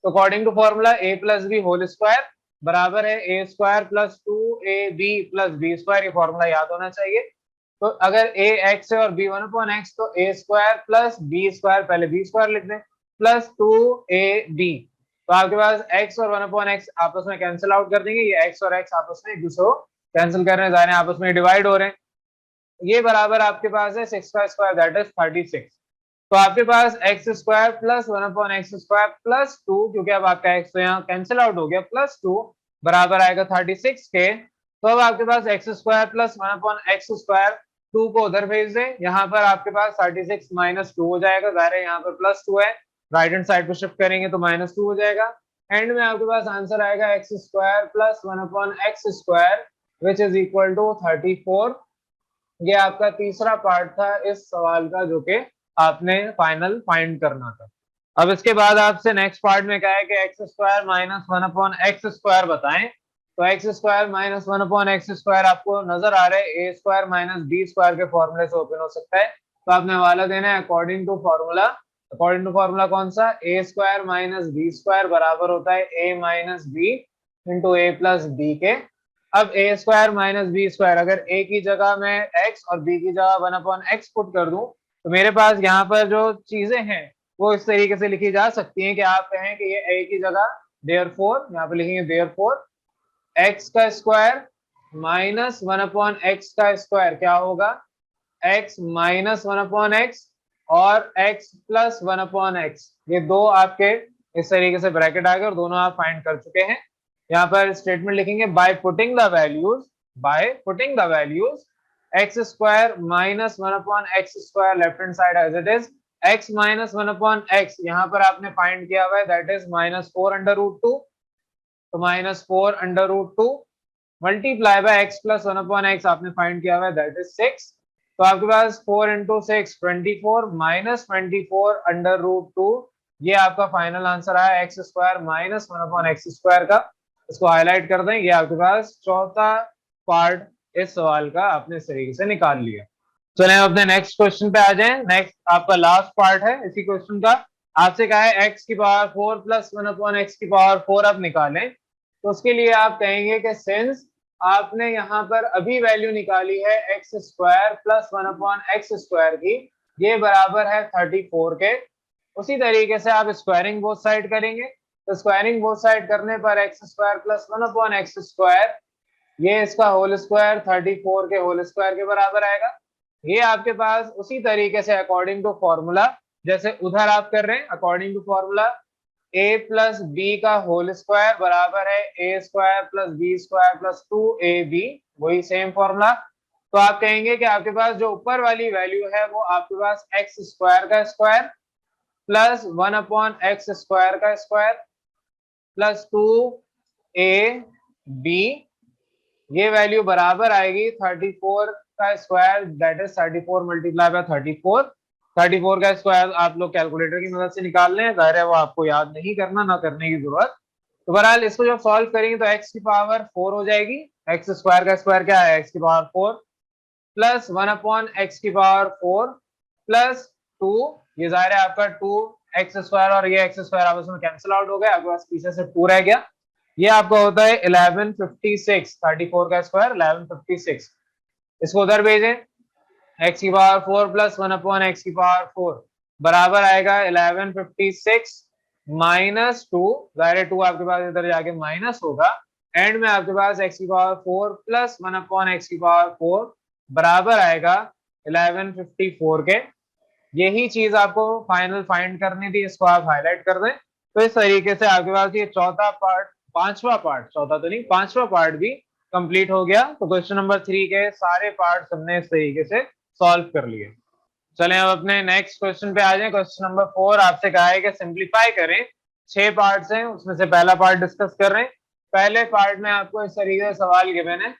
तो according to formula a plus B whole square बराबर है a square plus 2ab plus B square, ये फॉर्मूला याद होना चाहिए। तो अगर a x है और b 1/x, तो a square plus b square, पहले b स्क्वायर लिख दें, प्लस 2ab, तो आपके पास x और 1/x आपस में कैंसिल आउट कर देंगे, ये x और x आपस में एक दूसरे को कैंसिल कर रहे हैं, जाने आपस में डिवाइड हो रहे हैं, ये बराबर आपके पास है 6 का स्क्वायर दैट इज 36। तो आपके पास x square plus 1/x square plus 2, क्योंकि अब आपका x तो यहाँ कैंसिल आउट हो गया, प्लस 2 बराबर आएगा 36 के। तो अब आपके पास x square plus 1/x square, 2 को उधर भेज दें, यहाँ पर आपके पास 36 माइनस 2 हो जाएगा, जाहिर है यहाँ पर प्लस 2 है, राइट हैंड साइड पर शिफ्ट करेंगे तो माइनस 2 हो जाएगा। एंड में आपके पास आंसर आएगा x square plus 1/x square which is equal to 34। ये आपका तीसरा पार्ट था इस सवाल का, जो कि आपने फाइनल फाइंड करना था। अब इसके बाद आपसे नेक्स्ट पार्ट में क्या है कि x square minus 1/x square बताएं। तो x square minus 1/x square आपको नजर आ रहा है ए स्क्वायर माइनस बी स्क्वायर के फॉर्मूले से ओपन हो सकता है, तो आपने हवाला देना है according to formula. According to formula कौन सा, a square minus B square बराबर होता है a minus B into A plus B के। अब a square minus B square, अगर ए की जगह मैं x और b की जगह 1/x पुट कर दूं, तो मेरे पास यहाँ पर जो चीजें हैं वो इस तरीके से लिखी जा सकती हैं कि आप कहें कि ये a की जगह देयरफॉर, यहाँ पे लिखेंगे देयरफॉर x का स्क्वायर माइनस 1/x का स्क्वायर क्या होगा, x माइनस 1/x और x प्लस 1/x, ये दो आपके इस तरीके से ब्रैकेट आ गए और दोनों आप फाइंड कर चुके हैं। यहाँ पर स्टेटमेंट लिखेंगे by putting the values x square minus 1/x square left hand side as it is, x minus 1/x यहाँ पर आपने फाइंड किया हुआ है दैट इज -4/√2, तो -4/√2 multiply by x plus 1/x आपने फाइंड किया हुआ है दैट इज 6। तो आपके पास 4 इंटू 6 24 माइनस 24/√2, ये आपका फाइनल आंसर आया x square minus 1/x square का। इसको हाईलाइट कर दें, ये आपके पास चौथा पार्ट इस सवाल का आपने इस तरीके से निकाल लिया। चलें अपने नेक्स्ट क्वेश्चन पे आ जाएं। नेक्स्ट आपका लास्ट पार्ट है इसी क्वेश्चन का, आपसे कहा है x की पावर 4 प्लस 1/x की पावर 4 अब निकालें। तो उसके लिए आप कहेंगे कि सिंस आपने यहाँ पर अभी वैल्यू निकाली है x square plus 1/x square की, ये बराबर है 34 के, उसी तरीके से आप स्क्वायरिंग बोथ साइड करेंगे। तो स्क्वायरिंग बोथ साइड करने पर x square plus 1/x square, ये इसका होल स्क्वायर 34 के होल स्क्वायर के बराबर आएगा। ये आपके पास उसी तरीके से अकॉर्डिंग टू फॉर्मूला जैसे उधर आप कर रहे हैं, according to formula a plus b का होल स्क्वायर बराबर है ए square plus B square plus 2ab, वही सेम फॉर्मूला। तो आप कहेंगे कि आपके पास जो ऊपर वाली वैल्यू है वो आपके पास एक्स स्क्वायर का स्क्वायर प्लस 1/x स्क्वायर का स्क्वायर प्लस 2ab, ये वैल्यू बराबर आएगी 34 का square that is 34 multiply by 34 का स्क्वायर आप लोग कैलकुलेटर की मदद से निकाल लें, जाहिर है वो आपको याद नहीं करना, ना करने की जरूरत। तो बहरहाल इसको जब सॉल्व करेंगे तो x की पावर 4 हो जाएगी, एक्स स्क्वायर का स्क्वायर क्या है x की पावर 4 प्लस 1/x की पावर 4 प्लस 2, ये जाहिर है आपका 2x स्क्वायर और ये x स्क्वायर आपस में कैंसिल आउट हो गया, आपके पास पीछे से 2 रह गया, ये आपका होता है 1156, 34 का स्क्वायर 1156, इसको उधर भेजें, x की पावर 4 प्लस 1/x की पावर 4 बराबर आएगा 1156 माइनस 2, जाहिर 2 आपके पास इधर जाके माइनस होगा, एंड में आपके पास x की पावर 4 प्लस 1/x की पावर 4 बराबर आएगा 1154 के। यही चीज आपको फाइनल फाइंड करनी थी, इसको आप हाईलाइट कर दें। तो इस तरीके से आपके पास ये चौथा पार्ट, पांचवा पार्ट, चौथा तो नहीं पांचवा पार्ट भी कंप्लीट हो गया। तो क्वेश्चन नंबर 3 के सारे पार्ट हमने इस तरीके से सॉल्व कर लिए। चलें अब अपने नेक्स्ट क्वेश्चन पे आ जाएं। क्वेश्चन नंबर 4 आपसे कहा है कि सिंप्लीफाई करें, 6 पार्ट्स हैं उसमें से पहला पार्ट डिस्कस कर रहे हैं। पहले पार्ट में आपको इस तरीके से सवाल गिवन है,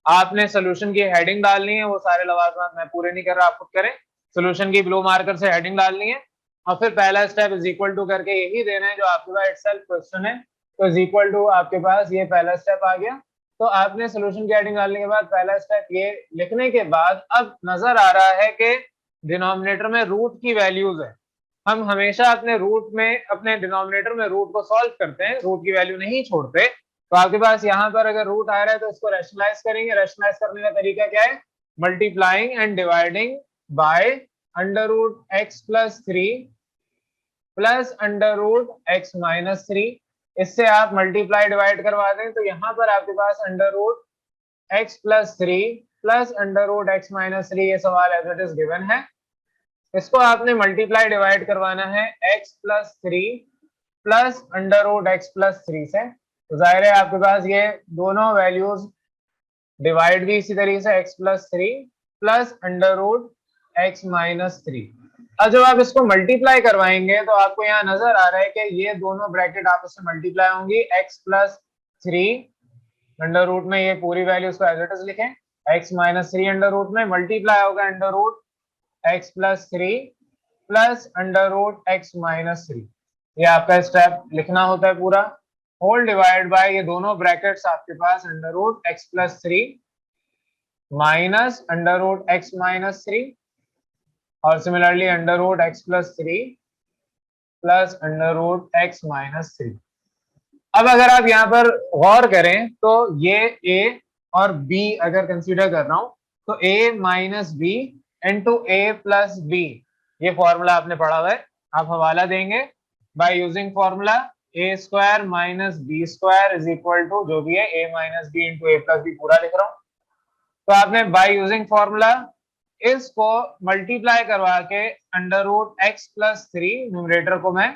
आपने सोल्यूशन की हेडिंग डालनी है, वो सारे लवाजमात मैं पूरे नहीं कर रहा, आप खुद करें। सोल्यूशन की ब्लू मार्कर से हेडिंग डालनी है और फिर पहला स्टेप इज इक्वल टू करके यही देना है जो आपके पास इटसेल्फ क्वेश्चन है। तो इज इक्वल टू आपके पास ये पहला स्टेप आ गया। तो आपने सोल्यूशन की हेडिंग डालने के बाद पहला स्टेप ये लिखने के बाद अब नजर आ रहा है कि डिनोमिनेटर में रूट की वैल्यूज है। हम हमेशा अपने रूट में, अपने डिनोमिनेटर में रूट को सॉल्व करते हैं, रूट की वैल्यू नहीं छोड़ते। तो आपके पास यहाँ पर अगर रूट आ रहा है तो इसको रैशनलाइज करेंगे। रैशनलाइज करने का तरीका क्या है? Multiplying and dividing by under root x plus three plus under root x minus three. इससे आप मल्टीप्लाई डिवाइड करवा दें तो यहाँ पर आपके पास under root x plus three plus under root x minus three, ये सवाल एज इट इज गिवन है। इसको आपने मल्टीप्लाई डिवाइड करवाना है x plus three plus under root x plus three से। तो जाहिर है आपके पास ये दोनों वैल्यूज डिवाइड भी इसी तरीके से x plus three plus under root x minus three. अब जब आप इसको मल्टीप्लाई करवाएंगे तो आपको यहाँ नजर आ रहा है कि ये दोनों ब्रैकेट आपस में मल्टीप्लाई होंगी। X plus three under root में ये पूरी वैल्यू उसको एज इट इज लिखें, x minus three under root में मल्टीप्लाई होगा under root x plus three plus under root x minus three. ये आपका स्टेप लिखना होता है पूरा। होल डिवाइड बाय ये दोनों ब्रैकेट्स आपके पास under root x plus three minus under root x minus three और similarly under root x plus three plus under root x minus three. अब अगर आप यहाँ पर गौर करें तो ये a और b अगर कंसीडर कर रहा हूं तो a minus B into A plus b, ये फॉर्मूला आपने पढ़ा हुआ है। आप हवाला देंगे by using formula A square minus B square is equal to जो भी है a minus B into A plus b पूरा लिख रहा हूं। तो आपने बाय यूजिंग फॉर्मूला इसको मल्टीप्लाई करवा के under root x plus three, numerator को मैं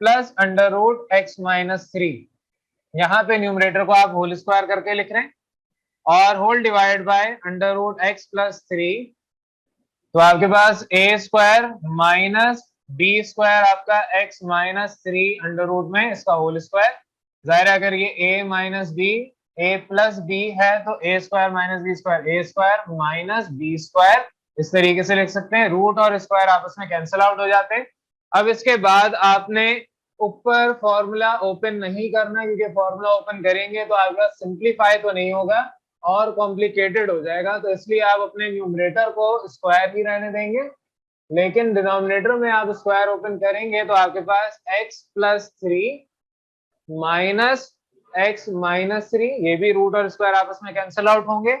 plus under root x minus three, यहाँ पे न्यूमरेटर को आप होल स्क्वायर करके लिख रहे हैं और whole divide by under root x plus three. तो आपके पास ए स्क्वायर माइनस बी स्क्वायर आपका x minus three under root में इसका होल स्क्वायर। जाहिर है अगर ये a minus b a plus b है तो ए square minus B square a square minus B square, इस तरीके से लिख सकते हैं। रूट और स्क्वायर आपस में कैंसिल आउट हो जाते हैं। अब इसके बाद आपने ऊपर फॉर्मूला ओपन नहीं करना, क्योंकि फॉर्मूला ओपन करेंगे तो आपका सिंप्लीफाई तो नहीं होगा और कॉम्प्लिकेटेड हो जाएगा। तो इसलिए आप अपने न्यूमरेटर को स्क्वायर ही रहने देंगे, लेकिन डिनोमिनेटर में आप स्क्वायर ओपन करेंगे तो आपके पास x plus three minus x minus three, ये भी रूट और स्क्वायर आपस में कैंसिल आउट होंगे।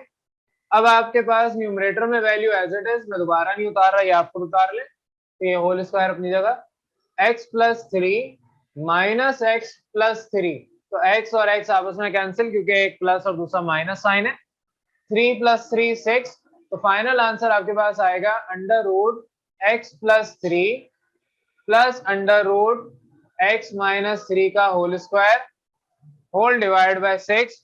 अब आपके पास न्यूमरेटर में वैल्यू एज इट इज, मैं दोबारा नहीं उतार रहा, ये आप खुद उतार ले। तो ये होल स्क्वायर अपनी जगह, x plus three minus x plus three, तो x और x आपस में कैंसिल क्योंकि एक प्लस और दूसरा माइनस साइन है। थ्री प्लस थ्री सिक्स, तो फाइनल आंसर आपके पास आएगा under root x plus three plus under root x minus three का whole square whole divide by six.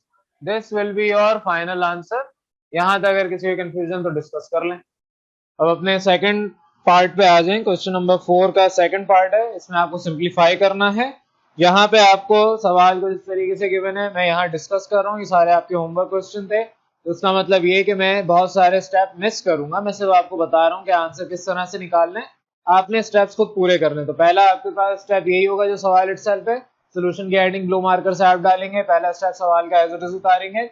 This will be your final answer. यहां तक अगर किसी को कंफ्यूजन तो डिस्कस कर लें। अब अपने सेकंड पार्ट पे आ जाएं। क्वेश्चन नंबर 4 का सेकंड पार्ट है, इसमें आपको सिंप्लीफाई करना है। यहाँ पे आपको सवाल को इस तरीके से गिवन है, मैं यहाँ डिस्कस कर रहा हूँ, ये सारे आपके होमवर्क क्वेश्चन थे। तो इसका मतलब ये कि मैं बहुत सारे स्टेप मिस करूंगा, मैं सिर्फ आपको बता रहा हूँ कि आंसर किस तरह से निकालने, आपने स्टेप्स खुद पूरे करने। तो पहला आपके पास स्टेप यही होगा जो सवाल इटसेल्फ है, सोल्यूशन की हेडिंग ब्लू मार्कर से आप डालेंगे, पहला स्टेप सवाल का एज इट इज उतारेंगे।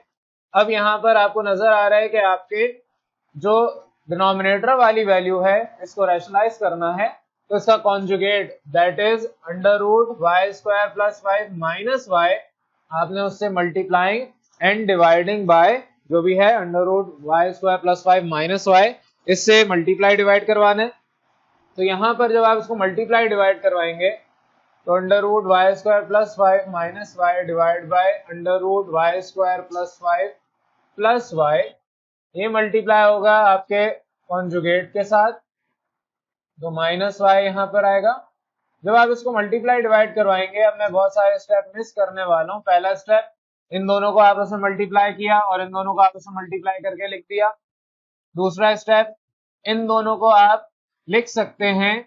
अब यहाँ पर आपको नजर आ रहा है कि आपके जो डिनोमिनेटर वाली वैल्यू है इसको रैशनलाइज करना है, तो इसका conjugate that is under root y square plus five minus y, आपने उससे मल्टीप्लाइंग एंड डिवाइडिंग बाय जो भी है under root y square plus five minus y, इससे मल्टीप्लाई डिवाइड करवाना है। तो यहाँ पर जब आप इसको मल्टीप्लाई डिवाइड करवाएंगे तो under root y square plus five minus y divide by under root y square plus five plus y, ये मल्टीप्लाई होगा आपके कॉन्जुगेट के साथ, तो माइनस वाई यहाँ पर आएगा। जब आप इसको मल्टीप्लाई डिवाइड करवाएंगे, अब मैं बहुत सारे स्टेप मिस करने वाला हूँ। पहला स्टेप, इन दोनों को आपस में मल्टीप्लाई किया और इन दोनों को आपस में मल्टीप्लाई करके लिख दिया। दूसरा स्टेप, इन दोनों को आप लिख सकते हैं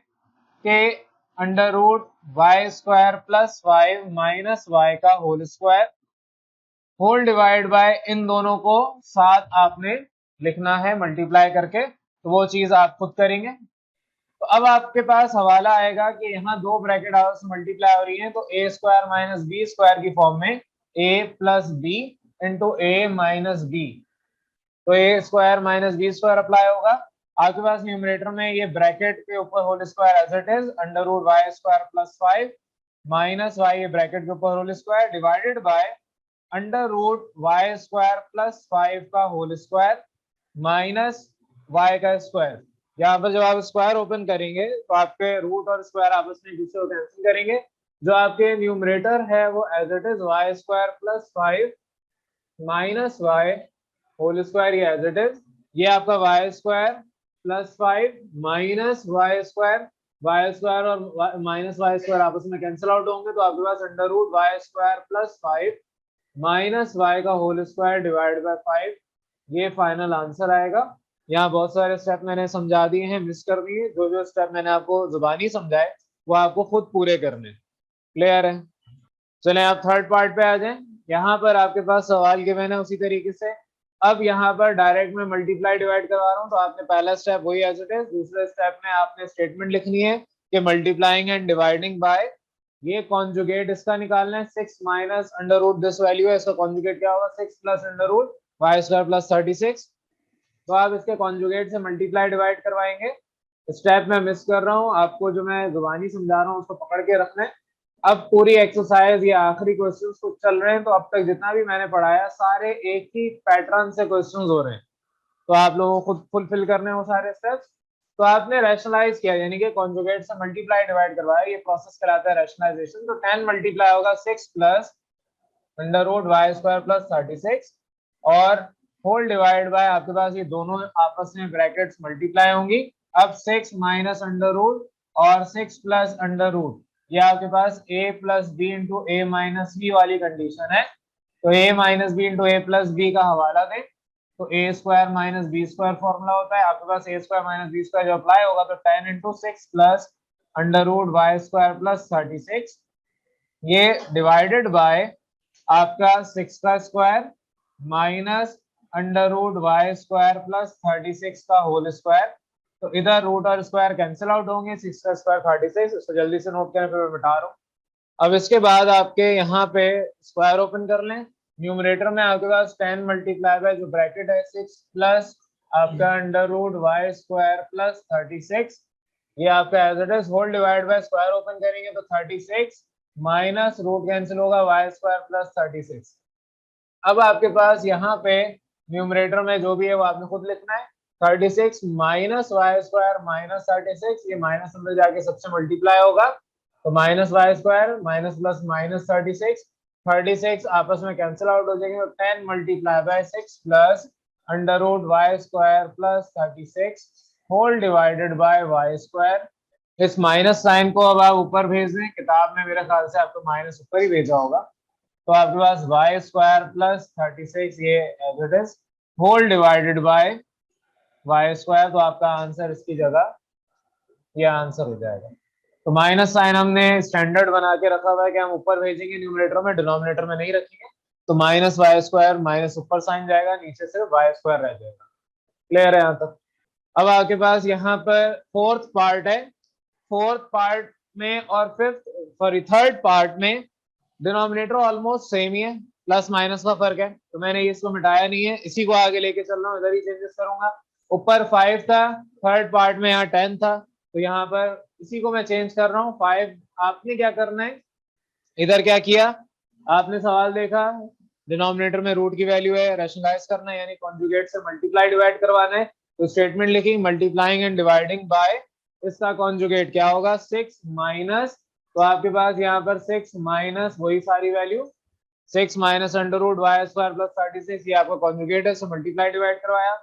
कि under root y square plus five minus y का whole square. Whole divide by इन दोनों को साथ आपने लिखना है मल्टीप्लाई करके, तो वो चीज आप खुद करेंगे। तो अब आपके पास हवाला आएगा कि यहाँ दो ब्रैकेट आपस में मल्टीप्लाई हो रही है, तो ए स्क्वायर माइनस बी स्क्वायर की फॉर्म में a plus B into A minus b, तो ए square minus B square apply होगा। आपके पास न्यूमरेटर में ये ब्रैकेट के ऊपर whole square as it is under root y square plus 5 minus y, ये ब्रैकेट के ऊपर whole square divided by under root y square plus 5 का होल स्क्वायर माइनस वाई का स्क्वायर। यहाँ पर जब आप स्क्वायर ओपन करेंगे तो आपके रूट और स्क्वायर आपस में एक दूसरे को कैंसिल करेंगे। जो आपके न्यूमरेटर है वो as it is y square plus 5 minus y whole square, ये एज इट इज। ये आपका y square plus 5 minus y square और माइनस वाई स्क्वायर आपस में कैंसिल आउट होंगे, तो आपके पास under root y square plus 5 minus y का होल स्क्वायर डिवाइड बाय 5, ये फाइनल आंसर आएगा। यहाँ बहुत सारे स्टेप मैंने समझा दिए हैं, मिस कर दिए। जो जो स्टेप मैंने आपको जुबानी समझाए वो आपको खुद पूरे करने। क्लियर है? चले आप थर्ड पार्ट पे आ जाएं। यहाँ पर आपके पास सवाल के मैंने उसी तरीके से, अब यहाँ पर डायरेक्ट में मल्टीप्लाई डिवाइड करवा रहा हूँ, तो आपने पहला स्टेप वही एज इट इज। दूसरे स्टेप में आपने स्टेटमेंट लिखनी है कि मल्टीप्लाइंग एंड डिवाइडिंग बाय, ये कॉन्जुगेट इसका निकालना है 6 minus under root this value है, इसका कॉन्जुगेट क्या होगा 6 plus under root y square plus 36। तो आप इसके कॉन्जुगेट से मल्टीप्लाई डिवाइड करवाएंगे। स्टेप मैं मिस कर रहा हूँ, आपको जो मैं जुबानी समझा रहा हूँ उसको पकड़ के रखना है। अब पूरी एक्सरसाइज या आखिरी क्वेश्चंस कुछ चल रहे हैं, तो अब तक जितना भी मैंने पढ़ाया सारे एक ही पैटर्न से क्वेश्चंस हो रहे हैं, तो आप लोगों को खुद फुलफिल करने हो सारे स्टेप्स। तो आपने रैशनलाइज किया, यानी कि कॉन्जुगेट से मल्टीप्लाई डिवाइड करवाया, ये प्रोसेस कराता है रैशनलाइजेशन। तो 10 मल्टीप्लाई होगा 6 plus under root y square plus 36 और होल डिवाइड बाय, आपके पास ये दोनों आपस में ब्रैकेट्स मल्टीप्लाई होंगी। अब 6 माइनस अंडर रूट और 6 प्लस अंडर रूट, ये आपके पास a plus B into A minus b वाली कंडीशन है। तो a minus B into A plus b का हवाला दें, तो ए square minus B square formula होता है। आपके पास ए स्क्वायर माइनस बी स्क्वायर जो अप्लाई होगा, तो 10 into 6 plus under root y square plus 36, ये डिवाइडेड बाय आपका 6 का square minus under root y square plus 36 का होल स्क्वायर। तो इधर रूट और स्क्वायर कैंसिल आउट होंगे, 6 का स्क्वायर 36, इसको जल्दी से नोट करें, फिर मैं बता रहा हूँ। अब इसके बाद आपके यहाँ पे स्क्वायर ओपन कर लें। न्यूमरेटर में आपके पास 10 मल्टीप्लाई बाय जो ब्रैकेट है 6 प्लस आपका under root y square plus 36, ये आपका as it is. Whole divide by square open करेंगे तो 36 माइनस रूट कैंसिल होगा वाई स्क्वायर प्लस 36। अब आपके पास यहाँ पे न्यूमरेटर में जो भी है वो आपने खुद लिखना है। 36 माइनस वाई स्क्वायर माइनस 36, ये माइनस अंदर जाके सबसे मल्टीप्लाई होगा, तो minus y square minus plus minus 36 आपस में कैंसिल आउट हो जाएंगे। तो 10 multiply by 6 plus under root y square plus 36 whole divided by y square. इस माइनस साइन को अब आप ऊपर भेज दें, किताब में मेरे ख्याल से आपको माइनस ऊपर ही भेजा होगा। तो आपके पास वाई स्क्वायर प्लस 36, ये as it is, whole divided by y square. तो आपका आंसर इसकी जगह ये आंसर हो जाएगा। तो माइनस साइन हमने स्टैंडर्ड बना के रखा हुआ है कि हम ऊपर भेजेंगे न्यूमरेटर में, डिनोमिनेटर में नहीं रखेंगे। तो माइनस वाई स्क्वायर माइनस ऊपर साइन जाएगा, नीचे सिर्फ वाई स्क्वायर रह जाएगा। क्लियर है यहाँ तक? अब आपके पास यहाँ पर फोर्थ पार्ट है। फोर्थ पार्ट में और फिफ्थ सॉरी थर्ड पार्ट में डिनोमिनेटर ऑलमोस्ट सेम ही है, प्लस माइनस का फर्क है। तो मैंने इसको मिटाया नहीं है, इसी को आगे लेके चल रहा हूँ, इधर ही चेंजेस करूंगा। ऊपर 5 था, थर्ड पार्ट में यहाँ 10 था, तो यहाँ पर इसी को मैं चेंज कर रहा हूँ 5। आपने क्या करना है, इधर क्या किया, आपने सवाल देखा, डिनोमिनेटर में रूट की वैल्यू है, रैशनलाइज करना है यानी कॉन्जुगेट से मल्टीप्लाई डिवाइड करवाना है। तो स्टेटमेंट लिखी मल्टीप्लाइंग एंड डिवाइडिंग बाय, इसका कॉन्जुगेट क्या होगा 6 माइनस, तो आपके पास यहाँ पर 6 माइनस वही सारी value 6 minus under root y square plus 36, ये आपका कॉन्जुगेट है, सो मल्टीप्लाई डिवाइड करवाया।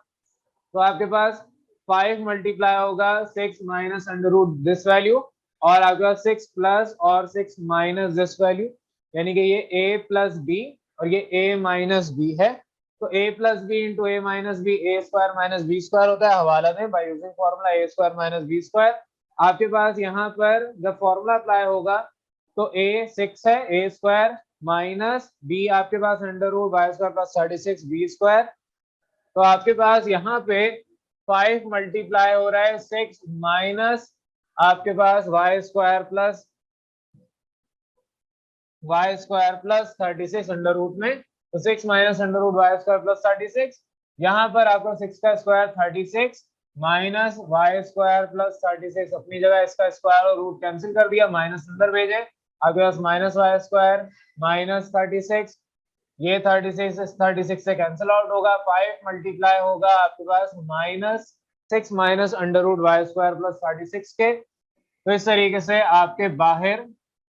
तो आपके पास 5 मल्टीप्लाई होगा 6 minus under root this value, और आपके पास 6 प्लस और 6 माइनस दिस वैल्यू, यानी कि ये a प्लस बी और ये a माइनस बी है। तो a plus B into A minus b, a square minus B square होता है, हवाला दें by using formula A square minus B square. आपके पास यहाँ पर जब फॉर्मूला अप्लाई होगा तो a 6 है, a स्क्वायर माइनस बी आपके पास under root y square plus 36 b square. तो आपके पास यहाँ पे 5 मल्टीप्लाई हो रहा है 6 माइनस आपके पास y² प्लस 36 अंडर रूट में। तो 6 minus under root y² plus 36, यहाँ पर आपका 6 का स्क्वायर 36 माइनस y² प्लस 36, अपनी जगह इसका स्क्वायर और रूट कैंसिल कर दिया, माइनस अंदर भेजे, आपके पास माइनस y² माइनस 36, ये 36 से कैंसिल आउट होगा, 5 मल्टीप्लाई होगा आपके पास minus 6 minus under root y² plus 36 के। तो इस तरीके से आपके बाहर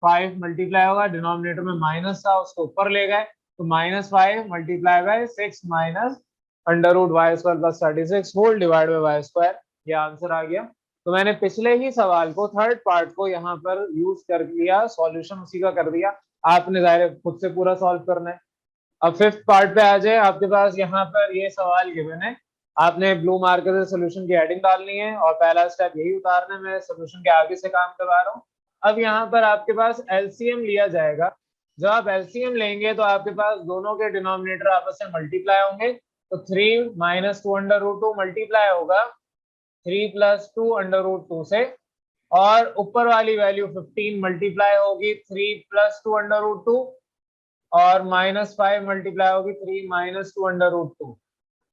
5 मल्टीप्लाई होगा, डिनोमिनेटर में माइनस था उसको ऊपर ले गए, तो -5 multiply by 6 minus under root y² plus 36 whole divide by y²। ये आंसर आ गया। तो मैंने पिछले ही सवाल को, थर्ड पार्ट को यहाँ पर यूज कर लिया, सॉल्यूशन उसी का कर दिया, आपने जाहिर खुद से पूरा सॉल्व करना है। अब फिफ्थ पार्ट पे आ जाए, आपके पास यहाँ पर ये सवाल गिवन है, आपने ब्लू मार्कर से सोल्यूशन की हेडिंग डालनी है और पहला स्टेप यही उतारना है, मैं सोल्यूशन के आगे से काम करवा रहा हूँ। अब यहाँ पर आपके पास एलसीएम लिया जाएगा। जब आप एलसीएम लेंगे तो आपके पास दोनों के डिनोमिनेटर आपस में मल्टीप्लाई होंगे, तो 3 माइनस 2 अंडर रूट 2 मल्टीप्लाई होगा 3 प्लस 2 अंडर रूट 2 से, और ऊपर वाली वैल्यू 15 मल्टीप्लाई होगी 3 प्लस 2 अंडर रूट 2, और -5 मल्टीप्लाई होगी 3 माइनस 2 अंडर रूट 2।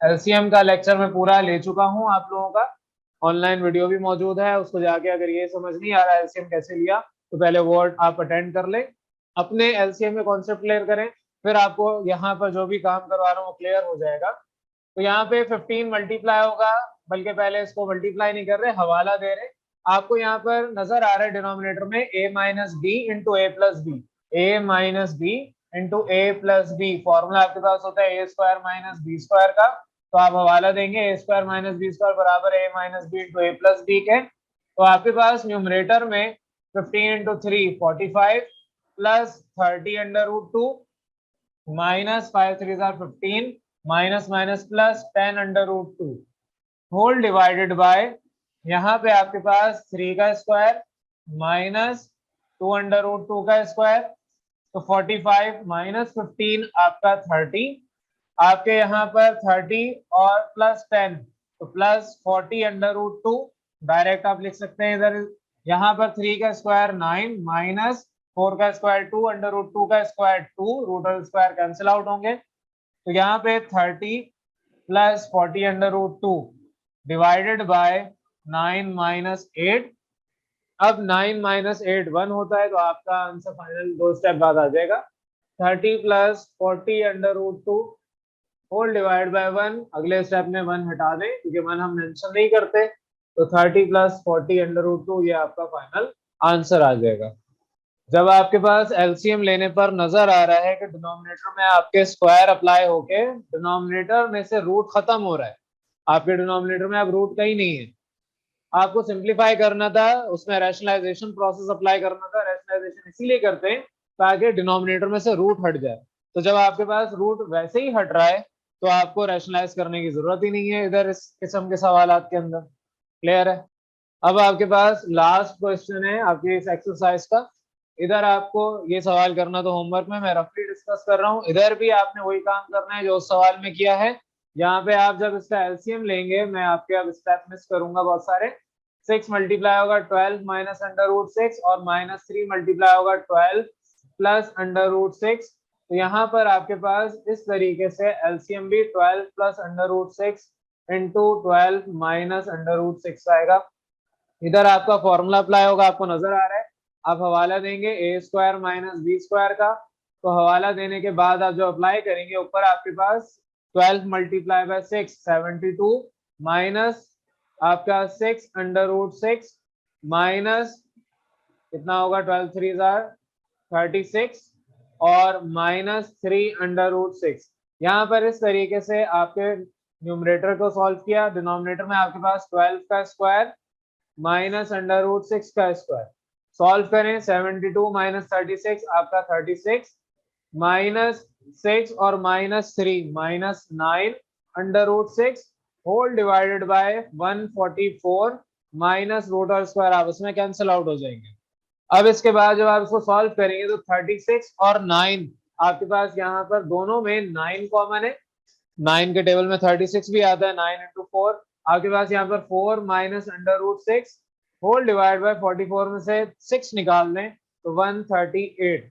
एलसीएम का लेक्चर मैं पूरा ले चुका हूँ आप लोगों का, ऑनलाइन वीडियो भी मौजूद है, उसको जाके अगर ये समझ नहीं आ रहा है एलसीएम कैसे लिया तो पहले वो आप अटेंड कर ले, अपने एलसीएम के कॉन्सेप्ट क्लियर करें, फिर आपको यहाँ पर जो भी काम करवा रहा हूँ वो क्लियर हो जाएगा। तो यहाँ पे 15 मल्टीप्लाई होगा, बल्कि पहले इसको मल्टीप्लाई नहीं कर रहे, हवाला दे रहे, आपको यहाँ पर नजर आ रहा है डिनोमिनेटर में a minus B into A plus b, a minus B into A plus b, formula आपके पास होता है a² माइनस b² का, तो आप हवाला देंगे a² माइनस b² बराबर a minus B into A plus B के। तो आपके पास न्यूमरेटर में 15 into 3 45 plus 30 under root 2 minus 5 3 15 minus minus plus 10 under root 2 whole divided by, यहाँ पे आपके पास 3 का स्क्वायर माइनस 2 अंडर रूट 2 का स्क्वायर, तो 45 माइनस 15 आपका 30, आपके यहाँ पर 30 और प्लस 10 तो प्लस 40 अंडर रूट 2, डायरेक्ट आप लिख सकते हैं इधर, यहाँ पर 3 का स्क्वायर 9 माइनस 4 का स्क्वायर 2 अंडर रूट 2 का स्क्वायर 2, रूट और स्क्वायर कैंसिल आउट होंगे, तो यहाँ पे 30 plus 40 under root 2 divided by 9 minus 8। अब 9 माइनस 8 1 होता है, तो आपका आंसर फाइनल 2 स्टेप बाद आ जाएगा, 30 plus 40 under root 2 whole divide by 1, अगले स्टेप में 1 हटा दें क्योंकि 1 हम मेंशन नहीं करते, तो 30 प्लस 40 अंडर रूट 2 ये आपका फाइनल आंसर आ जाएगा। जब आपके पास एलसीएम लेने पर नजर आ रहा है कि डिनोमिनेटर में आपके स्क्वायर अप्लाई होके डिनोमिनेटर में से रूट खत्म हो रहा है, आपके डिनोमिनेटर में अब रूट कहीं नहीं है, आपको सिंप्लीफाई करना था, उसमें रैशनलाइजेशन प्रोसेस अप्लाई करना था, रैशनलाइजेशन इसीलिए करते हैं ताकि डिनोमिनेटर में से रूट हट जाए। तो जब आपके पास रूट वैसे ही हट रहा है तो आपको रैशनलाइज करने की जरूरत ही नहीं है इधर इस किस्म के सवालात के अंदर। क्लियर है? अब आपके पास लास्ट क्वेश्चन है आपके इस एक्सरसाइज का, इधर आपको ये सवाल करना तो होमवर्क में मैं रफली डिस्कस कर रहा हूँ, इधर भी आपने वही काम करना है जो उस सवाल में किया है। यहाँ पे आप जब इसका एलसीएम लेंगे, मैं आपके अब स्टेप मिस करूंगा बहुत सारे, 6 मल्टीप्लाई होगा 12 माइनस अंडर रूट 6 और -3 मल्टीप्लाई होगा 12 प्लस अंडर रूट 6, तो यहाँ पर आपके पास इस तरीके से एलसीएम भी 12 plus under root 6 into 12 minus under root 6 आएगा। इधर आपका फॉर्मूला अप्लाई होगा, आपको नजर आ रहा है, आप हवाला देंगे a² माइनस b² का, तो हवाला देने के बाद आप जो अप्लाई करेंगे ऊपर आपके पास 12 मल्टीप्लाई बाय 6 72 माइनस आपका 6 अंडर रूट 6 माइनस कितना होगा 12 3 36 और -3 अंडर रूट 6। यहाँ पर इस तरीके से आपके न्यूमरेटर को सॉल्व किया, डिनोमिनेटर में आपके पास 12 का स्क्वायर माइनस अंडर रूट 6 का स्क्वायर, सॉल्व करें 72 माइनस 36 आपका 36 माइनस 6 और -3 -9 under root 6 whole divided by 144 minus root और स्क्वायर आपस में कैंसिल आउट हो जाएंगे। अब इसके बाद जब आप इसको सॉल्व करेंगे तो 36 और 9 आपके पास यहाँ पर दोनों में 9 कॉमन है, 9 के टेबल में 36 भी आता है, 9 इंटू 4। आपके पास यहाँ पर 4 minus under root 6 whole divide by 44 में से 6 निकाल दें तो 138।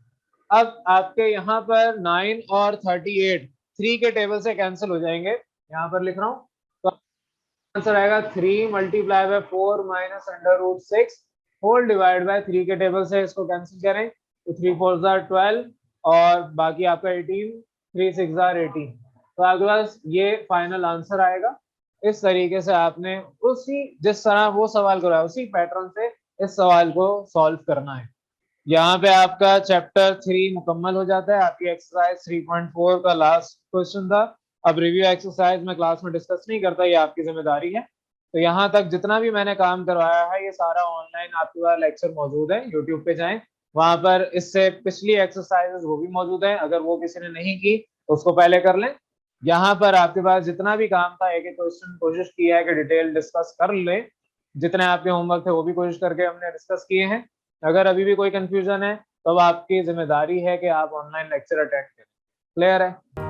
अब आपके यहाँ पर 9 और 38 3 के टेबल से कैंसिल हो जाएंगे, यहाँ पर लिख रहा हूँ, तो आंसर आएगा 3 multiply by 4 minus under root 6 whole divide by 3 के टेबल से इसको कैंसिल करें तो 3 4 जार 12 और बाकी आपका 18, 3 6 जार 18। तो आपके पास ये फाइनल आंसर आएगा। इस तरीके से आपने उसी जिस तरह वो सवाल कराया उसी पैटर्न से इस सवाल को सॉल्व करना है। यहाँ पे आपका चैप्टर 3 मुकम्मल हो जाता है। आपकी एक्सरसाइज 3.4 का लास्ट क्वेश्चन था। अब रिव्यू एक्सरसाइज में क्लास में डिस्कस नहीं करता, ये आपकी जिम्मेदारी है। तो यहाँ तक जितना भी मैंने काम करवाया है ये सारा ऑनलाइन आपके पास लेक्चर मौजूद है, यूट्यूब पे जाएं, वहां पर इससे पिछली एक्सरसाइजेस वो भी मौजूद है, अगर वो किसी ने नहीं की तो उसको पहले कर लें। यहाँ पर आपके पास जितना भी काम था एक एक क्वेश्चन कोशिश किया है कि डिटेल डिस्कस कर ले, जितने आपके होमवर्क थे वो भी कोशिश करके हमने डिस्कस किए हैं। अगर अभी भी कोई कंफ्यूजन है तो अब आपकी जिम्मेदारी है कि आप ऑनलाइन लेक्चर अटेंड करें। क्लियर है?